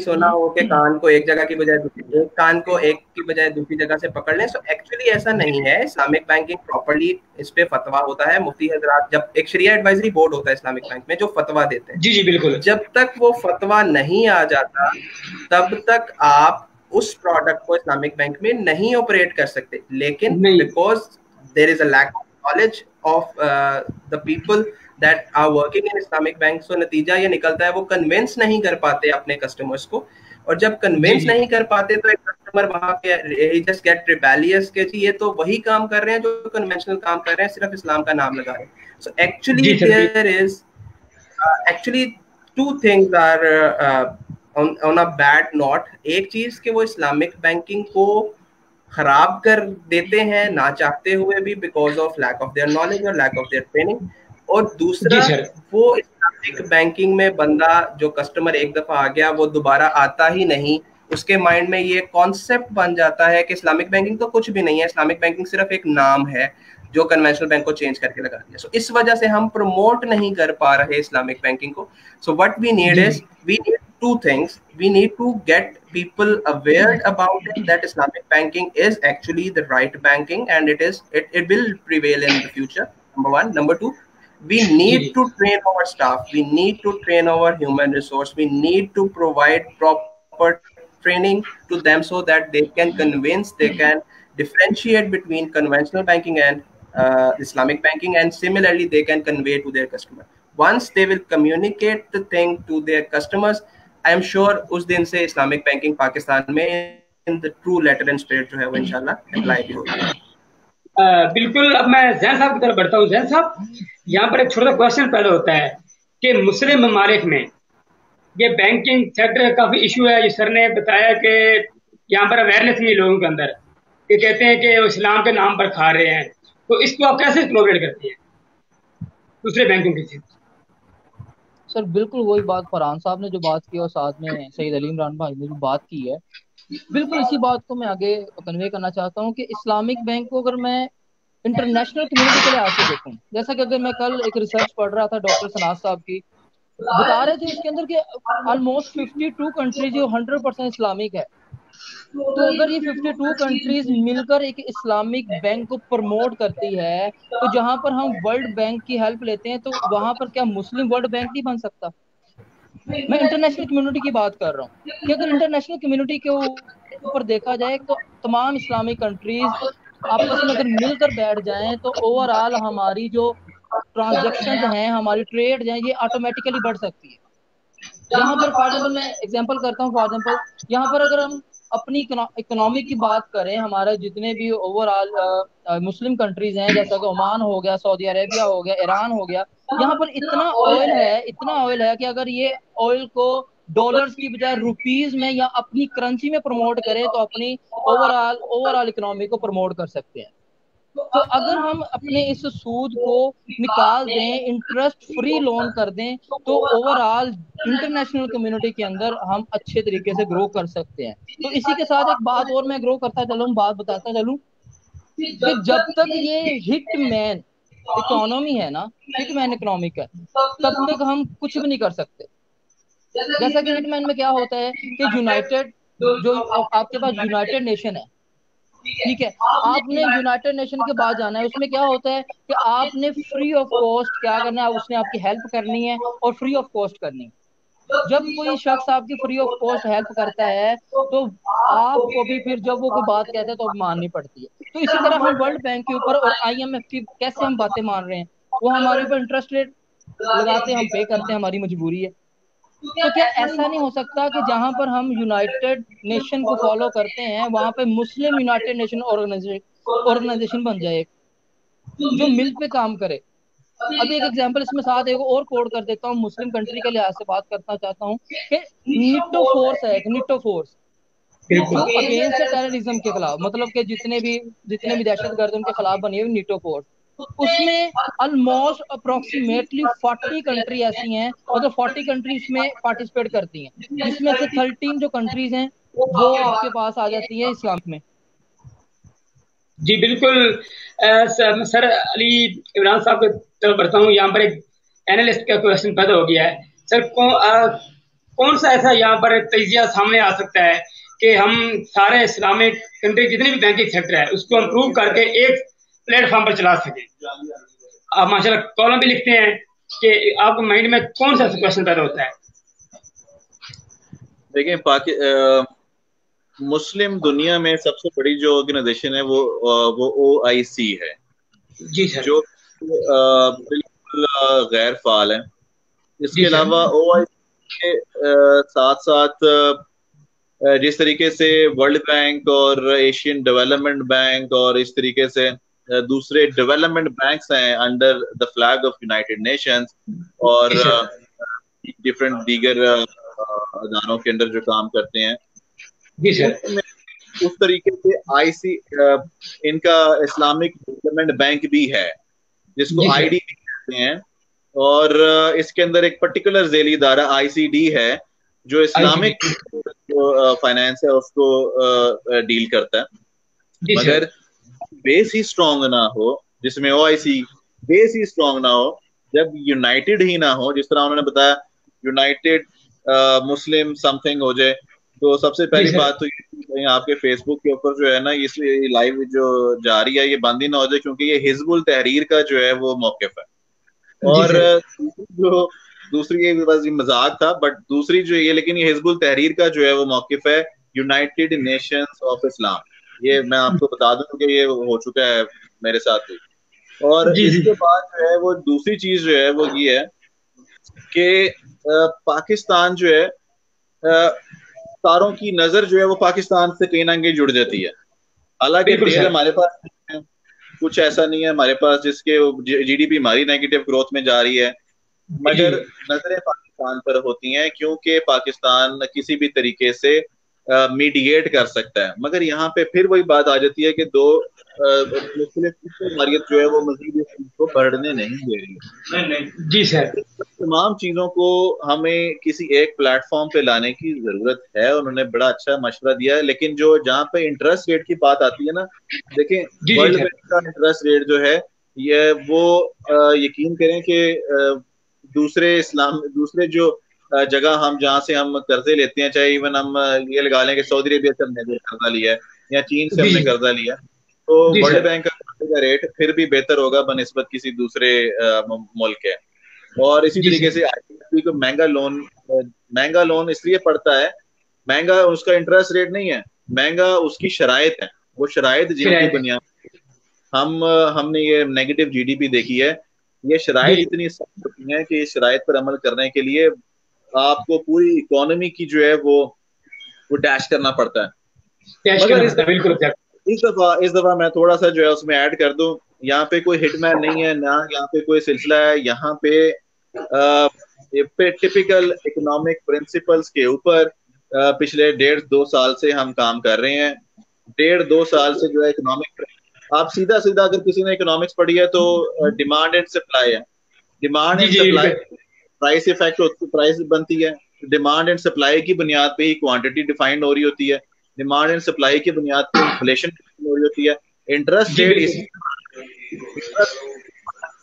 सुना हो कि कान को एक जगह की बजाय दूसरी, एक कान को एक की बजाय दूसरी जगह से पकड़ लें। सो एक्चुअली ऐसा नहीं है। इस्लामिक बैंकिंग प्रॉपर्ली इस पे फतवा होता है। मुफ्ती हजरात, जब एक शरिया एडवाइजरी बोर्ड होता है इस्लामिक बैंक में जो फतवा देते हैं, जी जी बिल्कुल। जब तक वो फतवा नहीं आ जाता तब तक आप उस प्रोडक्ट को इस्लामिक बैंक में नहीं ऑपरेट कर सकते। लेकिन नहीं। Because there is a lack of knowledge of the people that are working in Islamic bank, so नतीजा ये निकलता है वो कन्विंस नहीं कर पाते अपने कस्टमर्स को। और जब जी कन्विंस जी नहीं कर पाते तो एक कस्टमर वहां पे जस्ट गेट रिबेलियस के जी ये तो वही काम कर रहे हैं जो कन्वेंशनल काम कर रहे हैं, सिर्फ इस्लाम का नाम लगा रहे हैं। सो एक्चुअली जी sir. There is actually two things are on a bad note. एक चीज कि वो इस्लामिक बैंकिंग को खराब कर देते हैं ना चाहते हुए भी because of lack of their knowledge और लैक ऑफ देयर ट्रेनिंग। और जी दूसरा, सर। वो इस्लामिक बैंकिंग में बंदा जो कस्टमर एक दफा आ गया वो दोबारा आता ही नहीं। उसके माइंड में ये कॉन्सेप्ट बन जाता है कि इस्लामिक बैंकिंग तो कुछ भी नहीं है, इस्लामिक बैंकिंग सिर्फ एक नाम है जो कन्वेंशनल बैंक को चेंज करके लगा दिया। सो इस वजह से हम प्रमोट नहीं कर पा रहे इस्लामिक बैंकिंग को। सो व्हाट वी नीड जी is, we need two things. We need to get people aware about it, that Islamic banking is actually the right banking and it will prevail in the future, number one. Number two, we जी need जी to train our staff, we need to train our human resource, we need to provide proper training to them so that they can convince, they can differentiate between conventional banking and Islamic banking, and similarly they can convey to their customer. Once they will communicate the thing to their customers, I am sure उस दिन से Islamic banking Pakistan में in the true letter and spirit जो है वो इंशाल्लाह apply भी होगी। बिल्कुल। अब मैं जैन साहब की तरफ बढ़ता हूँ। जैन साहब, यहाँ पर एक छोटा सा क्वेश्चन पैदा होता है कि मुस्लिम ममालिक में ये बैंकिंग सेक्टर काफी इशू है। ये सर ने बताया कि यहाँ पर अवेयरनेस नहीं लोगों के अंदर, ये कहते हैं कि वो इस्लाम के नाम पर खा रहे हैं। तो इसको आप कैसे कोलैबोरेट करते हैं दूसरे बैंकों के साथ? सर बिल्कुल वही बात फरहान साहब ने जो बात की और साथ में सईद अली इमरान भाई ने जो बात की है, बिल्कुल इसी बात को मैं आगे कन्वे करना चाहता हूँ कि इस्लामिक बैंक को अगर मैं इंटरनेशनल कम्युनिटी के लिहाज से देखूं, जैसा कि अगर मैं कल एक रिसर्च पढ़ रहा था डॉक्टर सनाज साहब की, बता रहे थे उसके अंदर कि ऑलमोस्ट 52 कंट्रीज जो 100% इस्लामिक है। तो अगर ये 52 कंट्रीज मिलकर एक इस्लामिक बैंक को प्रमोट करती है, तो जहां पर हम वर्ल्ड बैंक की हेल्प लेते हैं तो वहां पर क्या मुस्लिम वर्ल्ड बैंक नहीं बन सकता? मैं इंटरनेशनल कम्युनिटी की बात कर रहा हूँ कि अगर इंटरनेशनल कम्युनिटी के ऊपर देखा जाए तो तमाम इस्लामिक कंट्रीज आपस में अगर मिलकर बैठ जाएं तो ओवरऑल हमारी जो ट्रांजैक्शंस हैं, हमारी ट्रेड हैं, ये ऑटोमेटिकली बढ़ सकती है। यहाँ पर फॉर एग्जाम्पल मैं एग्जांपल करता हूँ, फॉर एग्जांपल यहाँ पर अगर हम अपनी इकोनॉमी की बात करें, हमारे जितने भी ओवरऑल मुस्लिम कंट्रीज हैं, जैसा कि ओमान हो गया, सऊदी अरेबिया हो गया, ईरान हो गया, यहाँ पर इतना ऑयल है कि अगर ये ऑयल को डॉलर्स की बजाय रुपीज में या अपनी करेंसी में प्रमोट करें तो अपनी ओवरऑल इकोनॉमी को प्रमोट कर सकते हैं। तो अगर हम अपने इस सूद को निकाल दें, इंटरेस्ट फ्री लोन कर दें, तो ओवरऑल इंटरनेशनल कम्युनिटी के अंदर हम अच्छे तरीके से ग्रो कर सकते हैं। तो इसी के साथ एक बात और मैं ग्रो करता चलूं, बात बताता चलूं कि जब तक ये हिटमैन इकोनॉमी है ना, हिटमैन इकोनॉमिक है, तब तक हम कुछ भी नहीं कर सकते। जैसा कि हिटमैन में क्या होता है कि यूनाइटेड, जो आपके पास यूनाइटेड नेशन है, ठीक है, आपने यूनाइटेड नेशन के बाद जाना है। उसमें क्या होता है कि आपने फ्री ऑफ कॉस्ट क्या करना है, उसने आपकी हेल्प करनी है और फ्री ऑफ कॉस्ट करनी है। जब कोई शख्स आपकी फ्री ऑफ कॉस्ट हेल्प करता है तो आपको भी फिर जब वो कोई बात कहता है तो माननी पड़ती है। तो इसी तरह हम वर्ल्ड बैंक के ऊपर और IMF की कैसे हम बातें मान रहे हैं, वो हमारे ऊपर इंटरेस्ट रेट लगाते हैं, हम पे करते हैं, हमारी मजबूरी है। तो क्या ऐसा नहीं हो सकता कि जहां पर हम यूनाइटेड नेशन को फॉलो करते हैं वहां पे मुस्लिम यूनाइटेड नेशन ऑर्गेनाइजेशन बन जाए जो मिल पे काम करे? अभी एक एग्जांपल इसमें साथ एक और कोड कर देता हूँ, मुस्लिम कंट्री के लिहाज से बात करना चाहता हूँ कि निटो फोर्स है, एक निटो फोर्स जो अगेंस्ट टेररिज्म के खिलाफ, मतलब कि जितने भी दहशतगर्द उनके खिलाफ बनी हुई निटो फोर्स, उसमें ऑलमोस्ट अप्रोक्सीमेटली 40 कंट्री ऐसी हैं, मतलब 40 कंट्री इसमें पार्टिसिपेट करती हैं, जिसमें से 13 जो कंट्रीज हैं वो आपके पास आ जाती है इस्लाम में। जी बिल्कुल। सर अली इमरान साहब की तरफ बढ़ता हूँ। यहाँ पर एक एनालिस्ट का क्वेश्चन पैदा हो गया है सर, कौन सा ऐसा यहाँ पर तजिया सामने आ सकता है कि हम सारे इस्लामिक कंट्री जितने भी बैंकिंग सेक्टर है उसको इम्प्रूव करके एक प्लेटफॉर्म पर चला सके? आप माशाल्लाह कॉलम भी लिखते हैं कि आपके माइंड में कौन सा क्वेश्चन पैदा होता है? देखिए, मुस्लिम दुनिया में सबसे बड़ी जो ऑर्गेनाइजेशन है वो OIC है। जी सर। जो बिल्कुल गैर फाल है। इसके अलावा OIC के साथ साथ जिस तरीके से वर्ल्ड बैंक और एशियन डेवलपमेंट बैंक और इस तरीके से दूसरे डेवलपमेंट बैंक्स हैं under the flag of United Nations और डिफरेंट दीगर अदारों के अंदर जो काम करते हैं, जी सर, उस तरीके से IC इनका इस्लामिक डेवलपमेंट बैंक भी है जिसको IDB कहते हैं, और इसके अंदर एक पर्टिकुलर झेली इदारा ICD है जो इस्लामिक फाइनेंस है उसको डील करता है। मगर बेस ही स्ट्रॉन्ग ना हो, जिसमें OIC बेस ही स्ट्रॉन्ग ना हो, जब यूनाइटेड ही ना हो, जिस तरह उन्होंने बताया यूनाइटेड मुस्लिम समथिंग हो जाए, तो सबसे पहली बात तो ये आपके फेसबुक के ऊपर जो है ना ये लाइव जो जारी है ये बंद ही ना हो जाए, क्योंकि ये हिजबुल तहरीर का जो है वो मौकिफ है। और जो दूसरी ये बस मजाक था, बट दूसरी जो ये, लेकिन ये हिजबुल तहरीर का जो है वो मौकिफ है यूनाइटेड नेशंस ऑफ इस्लाम। ये मैं आपको बता दूं कि ये हो चुका है मेरे साथ भी। और इसके बाद जो है वो दूसरी चीज जो है वो ये है कि पाकिस्तान जो है, सारों की नजर जो है वो पाकिस्तान से कहीं ना कहीं जुड़ जाती है। हालांकि तेल हमारे पास कुछ ऐसा नहीं है हमारे पास जिसके GDP हमारी नेगेटिव ग्रोथ में जा रही है, मगर नजरें पाकिस्तान पर होती हैं क्योंकि पाकिस्तान किसी भी तरीके से मीडिएट कर सकता है। मगर यहाँ पे फिर वही बात आ जाती है कि दो मुख्तलिफ जो है वो मजीद को बढ़ने नहीं दे रही है। जी सर, तमाम चीजों को हमें किसी एक प्लेटफॉर्म पे लाने की जरूरत है। उन्होंने बड़ा अच्छा मशवरा दिया है, लेकिन जो जहाँ पे इंटरेस्ट रेट की बात आती है ना, देखें वर्ल्ड बैंक का इंटरेस्ट रेट जो है ये वो यकीन करें कि दूसरे जो जगह हम जहाँ से हम कर्जे लेते हैं, चाहे इवन हम ये लगा लें कि सऊदी अरेबिया से हमने कर्जा लिया है या चीन से हमने कर्जा लिया, तो वर्ल्ड बैंक का रेट फिर भी बेहतर होगा बनिस्बत किसी दूसरे मुल्क के। और इसी तरीके से IMF को महंगा लोन इसलिए पड़ता है, महंगा उसका इंटरेस्ट रेट नहीं है, महंगा उसकी शराइत है। वो शराइत जिनकी बुनियाद हमने ये नेगेटिव GDP देखी है, ये शराइत इतनी सख्त होती है कि इस शराइत पर अमल करने के लिए आपको पूरी इकोनॉमी की जो है वो डैश करना पड़ता है। मगर इस दफा मैं थोड़ा सा जो है उसमें ऐड कर दूं, यहाँ पे कोई हिटमैन नहीं है ना, यहाँ पे कोई सिलसिला है, यहाँ पे टिपिकल इकोनॉमिक प्रिंसिपल्स के ऊपर पिछले 1.5-2 साल से हम काम कर रहे हैं। 1.5-2 साल से जो है इकोनॉमिक, आप सीधा सीधा अगर किसी ने इकोनॉमिक्स पढ़ी है तो डिमांड एंड सप्लाई है। Demand and supply, price effect होती है, प्राइस बनती है। डिमांड एंड सप्लाई की बुनियाद पे ही क्वांटिटी डिफाइंड हो रही होती है। डिमांड एंड सप्लाई की बुनियाद पे इन्फ्लेशन हो रही होती है। इंटरेस्ट रेट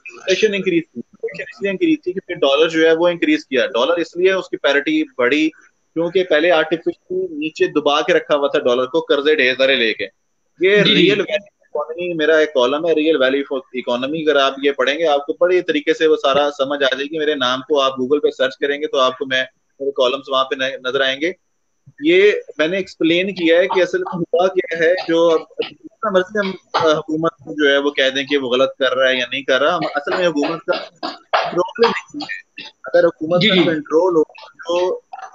इन्फ्लेशन इंक्रीज इसलिए इंक्रीज थी क्योंकि डॉलर जो है वो इंक्रीज किया। डॉलर इसलिए उसकी पैरिटी बढ़ी क्योंकि पहले आर्टिफिशियली नीचे दबा के रखा हुआ था डॉलर को, कर्जे ढेर सारे लेके। ये रियल वैल्यू इकोनॉमी, मेरा एक कॉलम है रियल वैल्यू इकोनॉमी, अगर आप ये पढ़ेंगे आपको बड़े तरीके से वो सारा समझ आ जाएगी। मेरे नाम को आप गूगल पे सर्च करेंगे तो आपको मेरे कॉलम्स वहां पे नजर आएंगे। ये मैंने एक्सप्लेन किया है कि असल में हुआ क्या है। जो जितना मर्जी हम हुकूमत को जो है वो कह दें कि वो गलत कर रहा है या नहीं कर रहा, असल में हुकूमत का कंट्रोल नहीं है। अगर हुकूमत का कंट्रोल हो, जो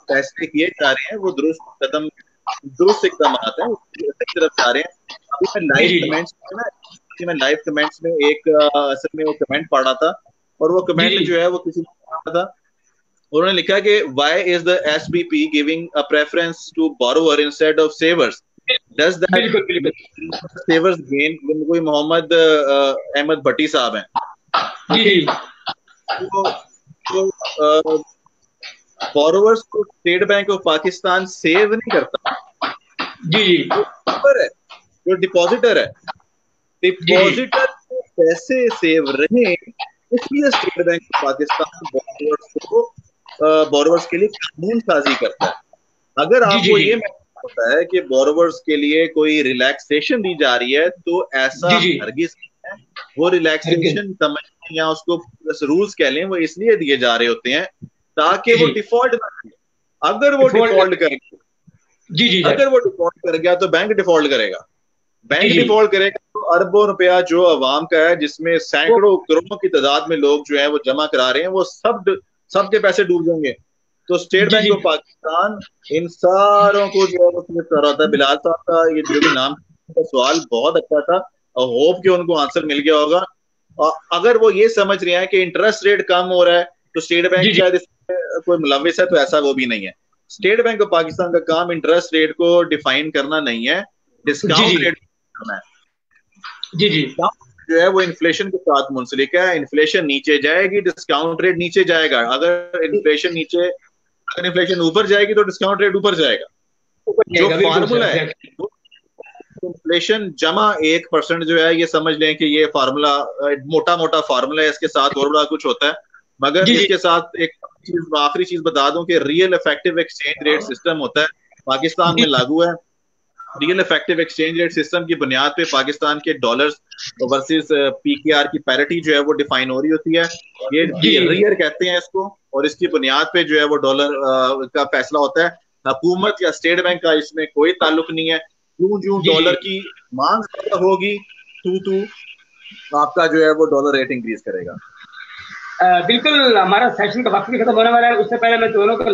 फैसले किए जा रहे हैं वो दुरुस्त इकदाम आते हैं, सही तरफ जा रहे हैं। अभी मैं लाइव कमेंट्स में एक असल में वो कमेंट पढ़ा था, और वो कमेंट जो है वो किसी ने पढ़ा था, उन्होंने लिखा कि why is the SBP giving a preference to borrower instead of savers? Does that savers gain? कोई मोहम्मद अहमद भट्टी साहब हैं, तो borrowers को state bank of Pakistan save नहीं करता है, जो डिपॉजिटर है, डिपॉजिटर को पैसे सेव रहे, इसलिए state bank of Pakistan borrowers के लिए कानून साजी करता है। अगर आपको ये होता है कि बोरोवर्स के लिए कोई रिलैक्सेशन दी जा रही है तो ऐसा हरगिज नहीं है। वो रिलैक्सेशन समझ या उसको रूल्स कह लें, वो इसलिए दिए जा रहे होते हैं ताकि वो डिफॉल्ट ना करे। अगर वो डिफॉल्ट कर अगर वो डिफॉल्ट कर गया तो बैंक डिफॉल्ट करेगा। बैंक डिफॉल्ट करेगा तो अरबों रुपया जो अवाम का है, जिसमें सैकड़ों करोड़ों की तादाद में लोग जो है वो जमा करा रहे हैं, वो सबके पैसे डूब जाएंगे। तो स्टेट बैंक ऑफ पाकिस्तान इन सारों को जो है वो कर रहा था। बिलाल साहब का ये जो भी नाम का सवाल बहुत अच्छा था, और होप कि उनको आंसर मिल गया होगा। और अगर वो ये समझ रहे हैं कि इंटरेस्ट रेट कम हो रहा है तो स्टेट बैंक शायद इसमें कोई मुलविस है, तो ऐसा वो भी नहीं है। स्टेट बैंक ऑफ पाकिस्तान का काम इंटरेस्ट रेट को डिफाइन करना नहीं है, डिस्काउंट रेट करना है। जो है वो इन्फ्लेशन के साथ मुंसलिक है। इन्फ्लेशन नीचे जाएगी, डिस्काउंट रेट नीचे जाएगा। अगर इन्फ्लेशन ऊपर जाएगी तो डिस्काउंट रेट ऊपर जाएगा। जो फार्मूला है इन्फ्लेशन जमा 1% जो है, ये समझ लें कि ये फार्मूला मोटा मोटा फार्मूला है, इसके साथ और बड़ा कुछ होता है। मगर इसके साथ एक आखिरी चीज बता दूं कि real effective exchange rate system होता है, पाकिस्तान में लागू है। Real effective exchange rate system की बुनियाद पे पाकिस्तान के डॉलर्स वर्सेस पीकेआर की पैरिटी जो है वो डिफाइन हो रही होती है। ये रियर कहते हैं इसको, और इसकी बुनियाद पे जो है वो डॉलर का फैसला होता है। हुकूमत या स्टेट बैंक का इसमें कोई ताल्लुक नहीं है। जो डॉलर की मांग होगी तो आपका जो है वो डॉलर रेट इंक्रीज करेगा। बिल्कुल, हमारा सेशन का वक्त भी खत्म होने वाला है। उससे पहले मैं दोनों को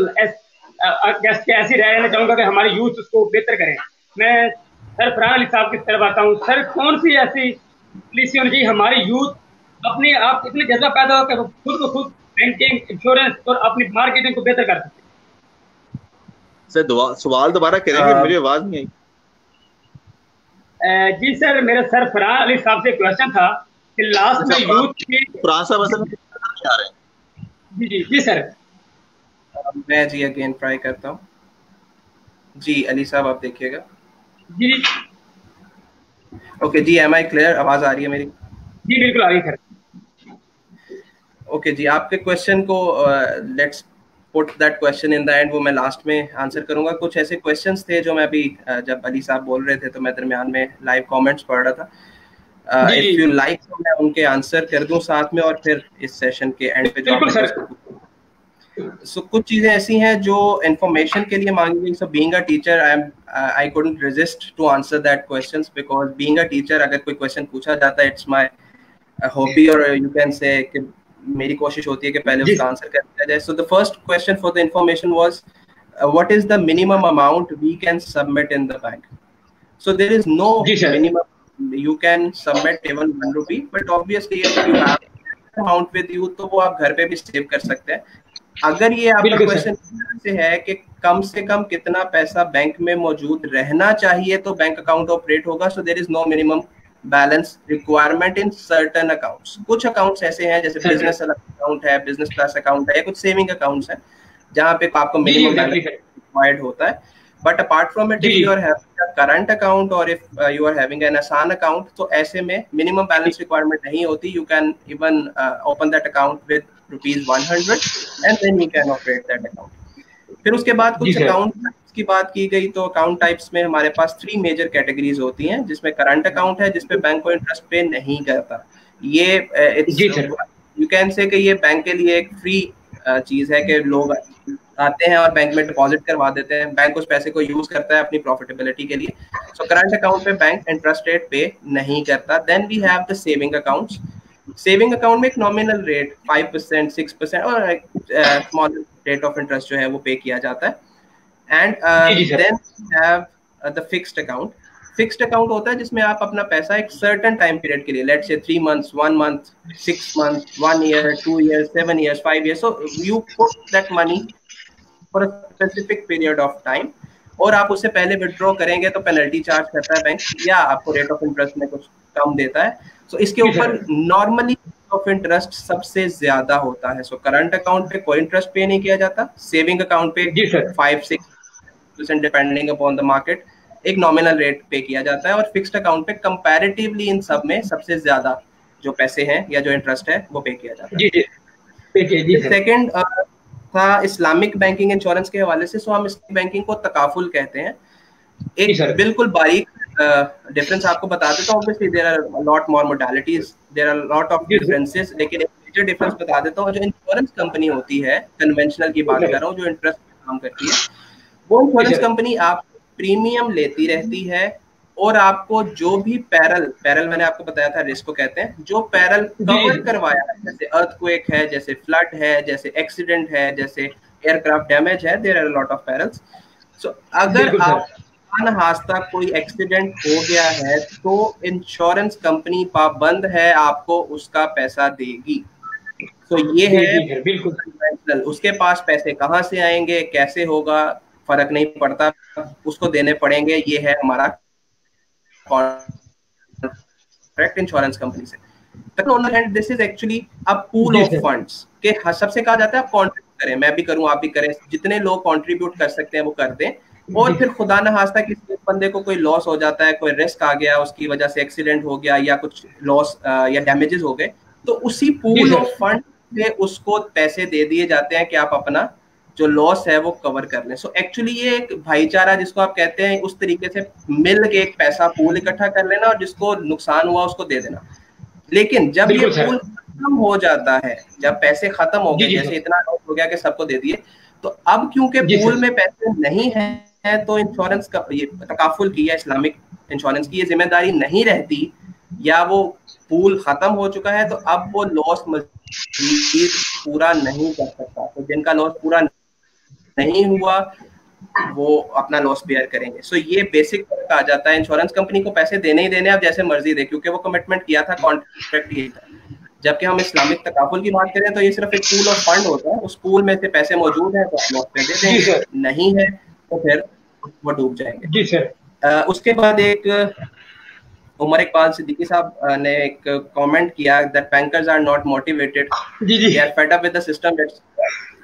गेस्ट के ऐसी राय लेना चाहूंगा कि हमारी यूथ उसको बेहतर करें। मैं सर फरहान अली साहब की तरफ आता हूँ। सर, कौन सी ऐसी पॉलिसी होनी चाहिए हमारी यूथ अपने आप इतने जज्बा पैदा होकर खुद को खुद बैंकिंग, इंश्योरेंस और अपनी मार्केटिंग को बेहतर कर सकते? सर सवाल दोबारा करेंगे, मुझे आवाज नहीं आई। जी सर, मेरा सर फरहान अली साहब से क्वेश्चन था कि लास्ट में यूथ की फरहान साहब असल में आ रहे हैं। जी सर, मैं जी अगेन ट्राई करता हूँ। जी अली साहब आप देखिएगा। जी ओके जी, एम आई क्लियर? आवाज आ रही है मेरी? जी बिल्कुल आ रही है। ओके जी, आपके क्वेश्चन को let's put that question in the end, वो मैं लास्ट में आंसर करूंगा। कुछ ऐसे क्वेश्चंस थे जो मैं अभी जब अली साहब बोल रहे थे तो मैं दरमियान में लाइव कमेंट्स पढ़ रहा था। इफ यू लाइक तो मैं उनके आंसर कर दूं साथ में, और फिर इस सेशन के एंड पे जो सो कुछ चीजें ऐसी हैं जो इंफॉर्मेशन के लिए मांगी गई। So being a teacher I couldn't resist to answer that questions, because being a teacher अगर कोई क्वेश्चन पूछा जाता है, इट्स माय हॉबी, और यू कैन से कि मेरी कोशिश होती है कि पहले उसका आंसर कर दिया जाए। So the first question for the information was what is the minimum amount we can submit in the bank. So there is no minimum, you can submit even 1 rupee, but obviously if you have amount with you तो वो आप घर पे भी save कर सकते हैं। अगर ये आपका क्वेश्चन से है कि कम से कम कितना पैसा बैंक में मौजूद रहना चाहिए तो बैंक अकाउंट ऑपरेट होगा, so there is no minimum balance requirement in certain accounts. कुछ अकाउंट्स ऐसे हैं जैसे बिजनेस अकाउंट है, बिजनेस क्लास अकाउंट है, या कुछ सेविंग अकाउंट्स हैं जहां पे आपको मिनिमम बैलेंस रिक्वायर्ड होता है। But apart from it, if you are having a current account और if you are having an Asaan account, तो ऐसे में मिनिमम बैलेंस रिक्वायरमेंट नहीं होती। You can even open that account with ₹100 and then you can operate that account. फिर उसके बाद कुछ अकाउंट की बात की गई, तो अकाउंट टाइप्स में हमारे पास 3 मेजर कैटेगरीज होती हैं, जिसमें करंट अकाउंट है जिसपे बैंक को इंटरेस्ट पे नहीं करता। ये यू कैन से कि ये बैंक के लिए एक फ्री चीज है कि लोग आते हैं और बैंक में डिपॉजिट करवा देते हैं, बैंक उस पैसे को यूज करता है अपनी प्रॉफिटेबिलिटी के लिए। सो करंट अकाउंट पे बैंक इंटरेस्ट रेट पे नहीं करता। Then we have the saving accounts. Saving account में एक नॉमिनल रेट 5%, 6% और स्मॉल रेट ऑफ इंटरेस्ट जो है वो पे किया जाता है। And then have the fixed account. Fixed account होता है जिसमें आप अपना पैसा एक सर्टेन टाइम पीरियड के लिए, let's say 3 months, 1 month, 6 months, 1 year, 2 years, 7 years, 5 years, so you put that money for a specific period of time, और आप उससे पहले विड्रॉ करेंगे तो पेनल्टी चार्ज करता है बैंक, या आपको रेट ऑफ इंटरेस्ट में कुछ कम देता है। सो इसके ऊपर नॉर्मली ऑफ इंटरेस्ट सबसे ज्यादा होता है। सो करंट अकाउंट पे कोई इंटरेस्ट पे नहीं किया जाता, सेविंग अकाउंट पे 5-6% डिपेंडिंग अपॉन द मार्केट एक नॉमिनल रेट पे किया जाता है, और फिक्स्ड अकाउंट पे कंपैरेटिवली इन सब में सबसे ज्यादा जो पैसे हैं या जो इंटरेस्ट है वो पे किया जाता है। सेकंड था इस्लामिक बैंकिंग इंश्योरेंस के हवाले से। सो हम इस्लामिक बैंकिंग को तकाफुल कहते हैं। एक बिल्कुल बारीक डिफरेंस आपको बता देता हूँ। Obviously there are lot more modalities, there are lot of differences, लेकिन एक मेजर डिफरेंस बता देता हूँ। जो इंश्योरेंस कंपनी होती है, कन्वेंशनल की बात कर रहा हूँ, जो इंटरेस्ट काम करती है, वो इंश्योरेंस कंपनी आप प्रीमियम लेती रहती है, और आपको जो भी पैरल मैंने आपको बताया था रिस्क को कहते हैं, जो पैरल कवर करवाया है, जैसे अर्थक्वेक है, जैसे फ्लड है, जैसे एक्सीडेंट है, जैसे एयरक्राफ्ट डैमेज है, there are lot of perils. So अगर आप अनहास्ता कोई एक्सीडेंट हो गया है तो इंश्योरेंस कंपनी पाबंद है आपको उसका पैसा देगी। तो ये है बिल्कुल, उसके पास पैसे कहाँ से आएंगे, कैसे होगा, फर्क नहीं पड़ता, उसको देने पड़ेंगे। ये है हमारा कॉन्ट्रैक्ट इंश्योरेंस कंपनी से। This is actually a pool of funds के सबसे कहा जाता है आप कॉन्ट्रीब्यूट करें, मैं भी करूं, आप भी करें, जितने लोग कॉन्ट्रीब्यूट कर सकते हैं वो कर दें। और फिर खुदा न खास्ता किसी बंदे को कोई लॉस हो जाता है, कोई रिस्क आ गया, उसकी वजह से एक्सीडेंट हो गया या कुछ लॉस या डैमेजेस हो गए, तो उसी पूल ऑफ फंड से उसको पैसे दे दिए जाते हैं कि आप अपना जो लॉस है वो कवर कर लें। सो एक्चुअली ये एक भाईचारा जिसको आप कहते हैं, उस तरीके से मिल के एक पैसा पूल इकट्ठा कर लेना और जिसको नुकसान हुआ उसको दे देना। लेकिन जब ये पूल खत्म हो जाता है, जब पैसे खत्म हो गए, जैसे इतना लॉस हो गया कि सबको दे दिए, तो अब क्योंकि पूल में पैसे नहीं है, तो इंश्योरेंस का ये तकाफुल की या इस्लामिक इंश्योरेंस की ये जिम्मेदारी नहीं रहती, या वो पूल खत्म हो चुका है तो अब वो लॉस मजीद पूरा नहीं कर सकता। तो जिनका लॉस पूरा नहीं हुआ वो अपना लॉस बेयर करेंगे। सो ये बेसिक फर्क आ जाता है। इंश्योरेंस कंपनी को पैसे देने ही देने, आप जैसे मर्जी दे, क्योंकि वो कमिटमेंट किया था, कॉन्ट्रैक्ट किया था। जबकि हम इस्लामिक तकाफुल की बात करें तो ये सिर्फ एक पूल ऑफ फंड होता है, उस पूल में से पैसे मौजूद हैं तो आप लॉस पे दे देंगे, नहीं है तो फिर वो डूब जाएंगे। जी सर। उसके बाद एक उमर इकबाल सिद्दीकी साहब ने एक कमेंट किया that bankers are not motivated, they are fed up with the system.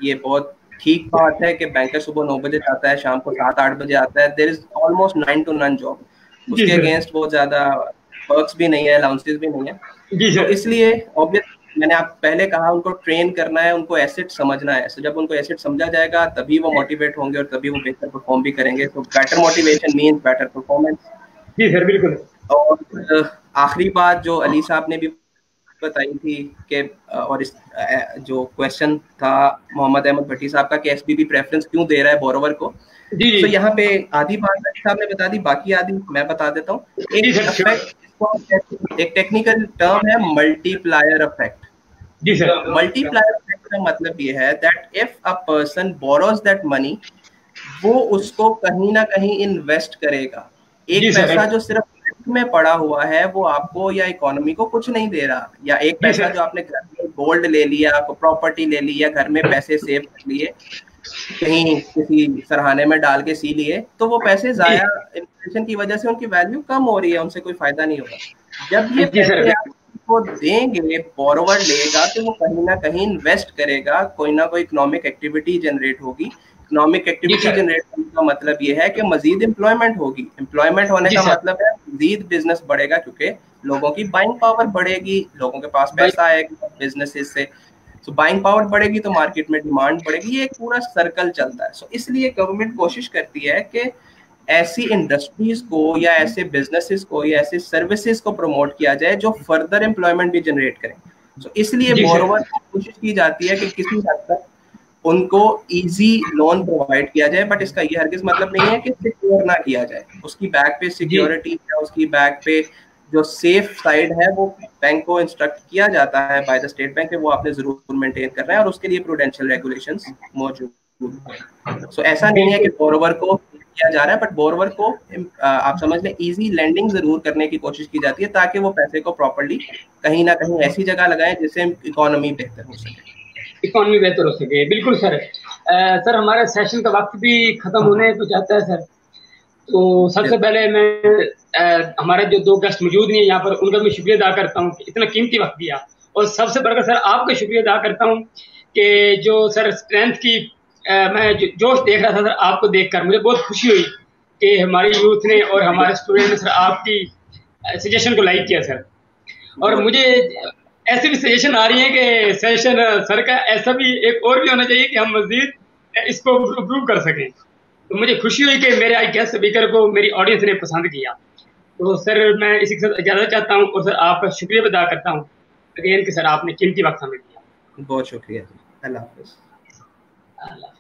ये बहुत ठीक बात है कि बैंकर सुबह 9 बजे आता है, शाम को 7-8 बजे आता है, there is almost 9 to none job, उसके अगेंस्ट बहुत ज्यादा पर्क्स भी नहीं है, अलाउंसेस भी नहीं है। तो इसलिए ऑब्वियस मैंने आप पहले कहा, उनको ट्रेन करना है, उनको एसेट समझना है। सो जब उनको एसेट समझा जाएगा तभी वो मोटिवेट होंगे और तभी वो बेहतर परफॉर्म भी करेंगे। तो better motivation means better performance. जी सर, बिल्कुल। और आखिरी बात जो अली साहब ने भी बताई थी कि, और इस जो क्वेश्चन था मोहम्मद अहमद भट्टी साहब का कि एसबीबी प्रेफरेंस क्यों दे रहा है बोरोवर को, तो यहाँ पे आधी बात साहब ने बता दी, बाकी आधी मैं बता देता हूँ। एक टेक्निकल टर्म है मल्टीप्लायर इफेक्ट। जी सर। मल्टीप्लायर इफेक्ट का मतलब ये है that if a person borrows that money, वो उसको कहीं ना कहीं इन्वेस्ट करेगा। एक पैसा जो सिर्फ में पड़ा हुआ है वो आपको या इकोनॉमी को कुछ नहीं दे रहा, या एक पैसा जो आपने घर में गोल्ड ले लिया, प्रॉपर्टी ले ली, या घर में पैसे सेव कर लिए, कहीं किसी सरहाने में डाल के सी लिए, तो वो पैसे जाया, इन्फ्लेशन की वजह से उनकी वैल्यू कम हो रही है, उनसे कोई फायदा नहीं होगा। जब ये पैसे आपको देंगे, बोरोवर लेगा, तो वो कहीं ना कहीं इन्वेस्ट करेगा, कोई ना कोई इकोनॉमिक एक्टिविटी जनरेट होगी। इकोनॉमिक एक्टिविटी जनरेट होने का मतलब ये है कि मजीद एम्प्लॉयमेंट होगी। एम्प्लॉयमेंट होने का मतलब है मजीद बिजनेस बढ़ेगा, क्योंकि लोगों की बाइंग पावर बढ़ेगी, लोगों के पास पैसा आएगा बिजनेसेस से, तो बाइंग पावर बढ़ेगी तो मार्केट में डिमांड बढ़ेगी। ये एक पूरा सर्कल चलता है। सो इसलिए गवर्नमेंट कोशिश करती है कि ऐसी इंडस्ट्रीज को या ऐसे बिजनेसेस को या ऐसे सर्विसेज को प्रमोट किया जाए जो फर्दर एम्प्लॉयमेंट भी जनरेट करें। सो इसलिए बोरोवर की कोशिश की जाती है कि किसी हद तक उनको इजी लोन प्रोवाइड किया जाए, बट इसका ये हरगिज मतलब नहीं है कि सिक्योर ना किया जाए। उसकी बैक पे सिक्योरिटी है, उसकी बैक पे जो सेफ साइड है वो बैंक को इंस्ट्रक्ट किया जाता है बाय द स्टेट बैंक, वो आपने जरूर मेंटेन करना है, और उसके लिए प्रूडेंशियल रेगुलेशंस मौजूद हैं। सो ऐसा नहीं है कि बोरोवर को किया जा रहा है, बट बोरोवर को आप समझ लें इजी लेंडिंग जरूर करने की कोशिश की जाती है, ताकि वो पैसे को प्रॉपर्ली कहीं ना कहीं ऐसी जगह लगाएं जिससे इकोनॉमी बेहतर हो सके, इकोनॉमी बेहतर हो सके। बिल्कुल सर। सर हमारे सेशन का वक्त भी खत्म होने को चाहता है सर। तो सबसे पहले मैं हमारे जो दो गेस्ट मौजूद नहीं है यहाँ पर, उनका मैं शुक्रिया अदा करता हूँ कि इतना कीमती वक्त दिया, और सबसे बढ़कर सर आपका शुक्रिया अदा करता हूँ कि जो सर स्ट्रेंथ की मैं जोश देख रहा था सर, आपको देखकर मुझे बहुत खुशी हुई कि हमारी यूथ ने और हमारे स्टूडेंट ने सर आपकी सजेशन को लाइक किया सर। और मुझे ऐसी भी सजेशन आ रही है कि सेशन सर का ऐसा भी एक और भी होना चाहिए कि हम मजीद इसको इम्प्रूव कर सकें। तो मुझे खुशी हुई कि मेरे आई गेस्ट स्पीकर को मेरी ऑडियंस ने पसंद किया। तो सर मैं इसी के साथ इजाजत चाहता हूँ, और सर आपका शुक्रिया अदा करता हूँ अगेन कि सर आपने कीमती वक्त हमें दिया। बहुत शुक्रिया। अल्लाह हाफिज। अल्लाह।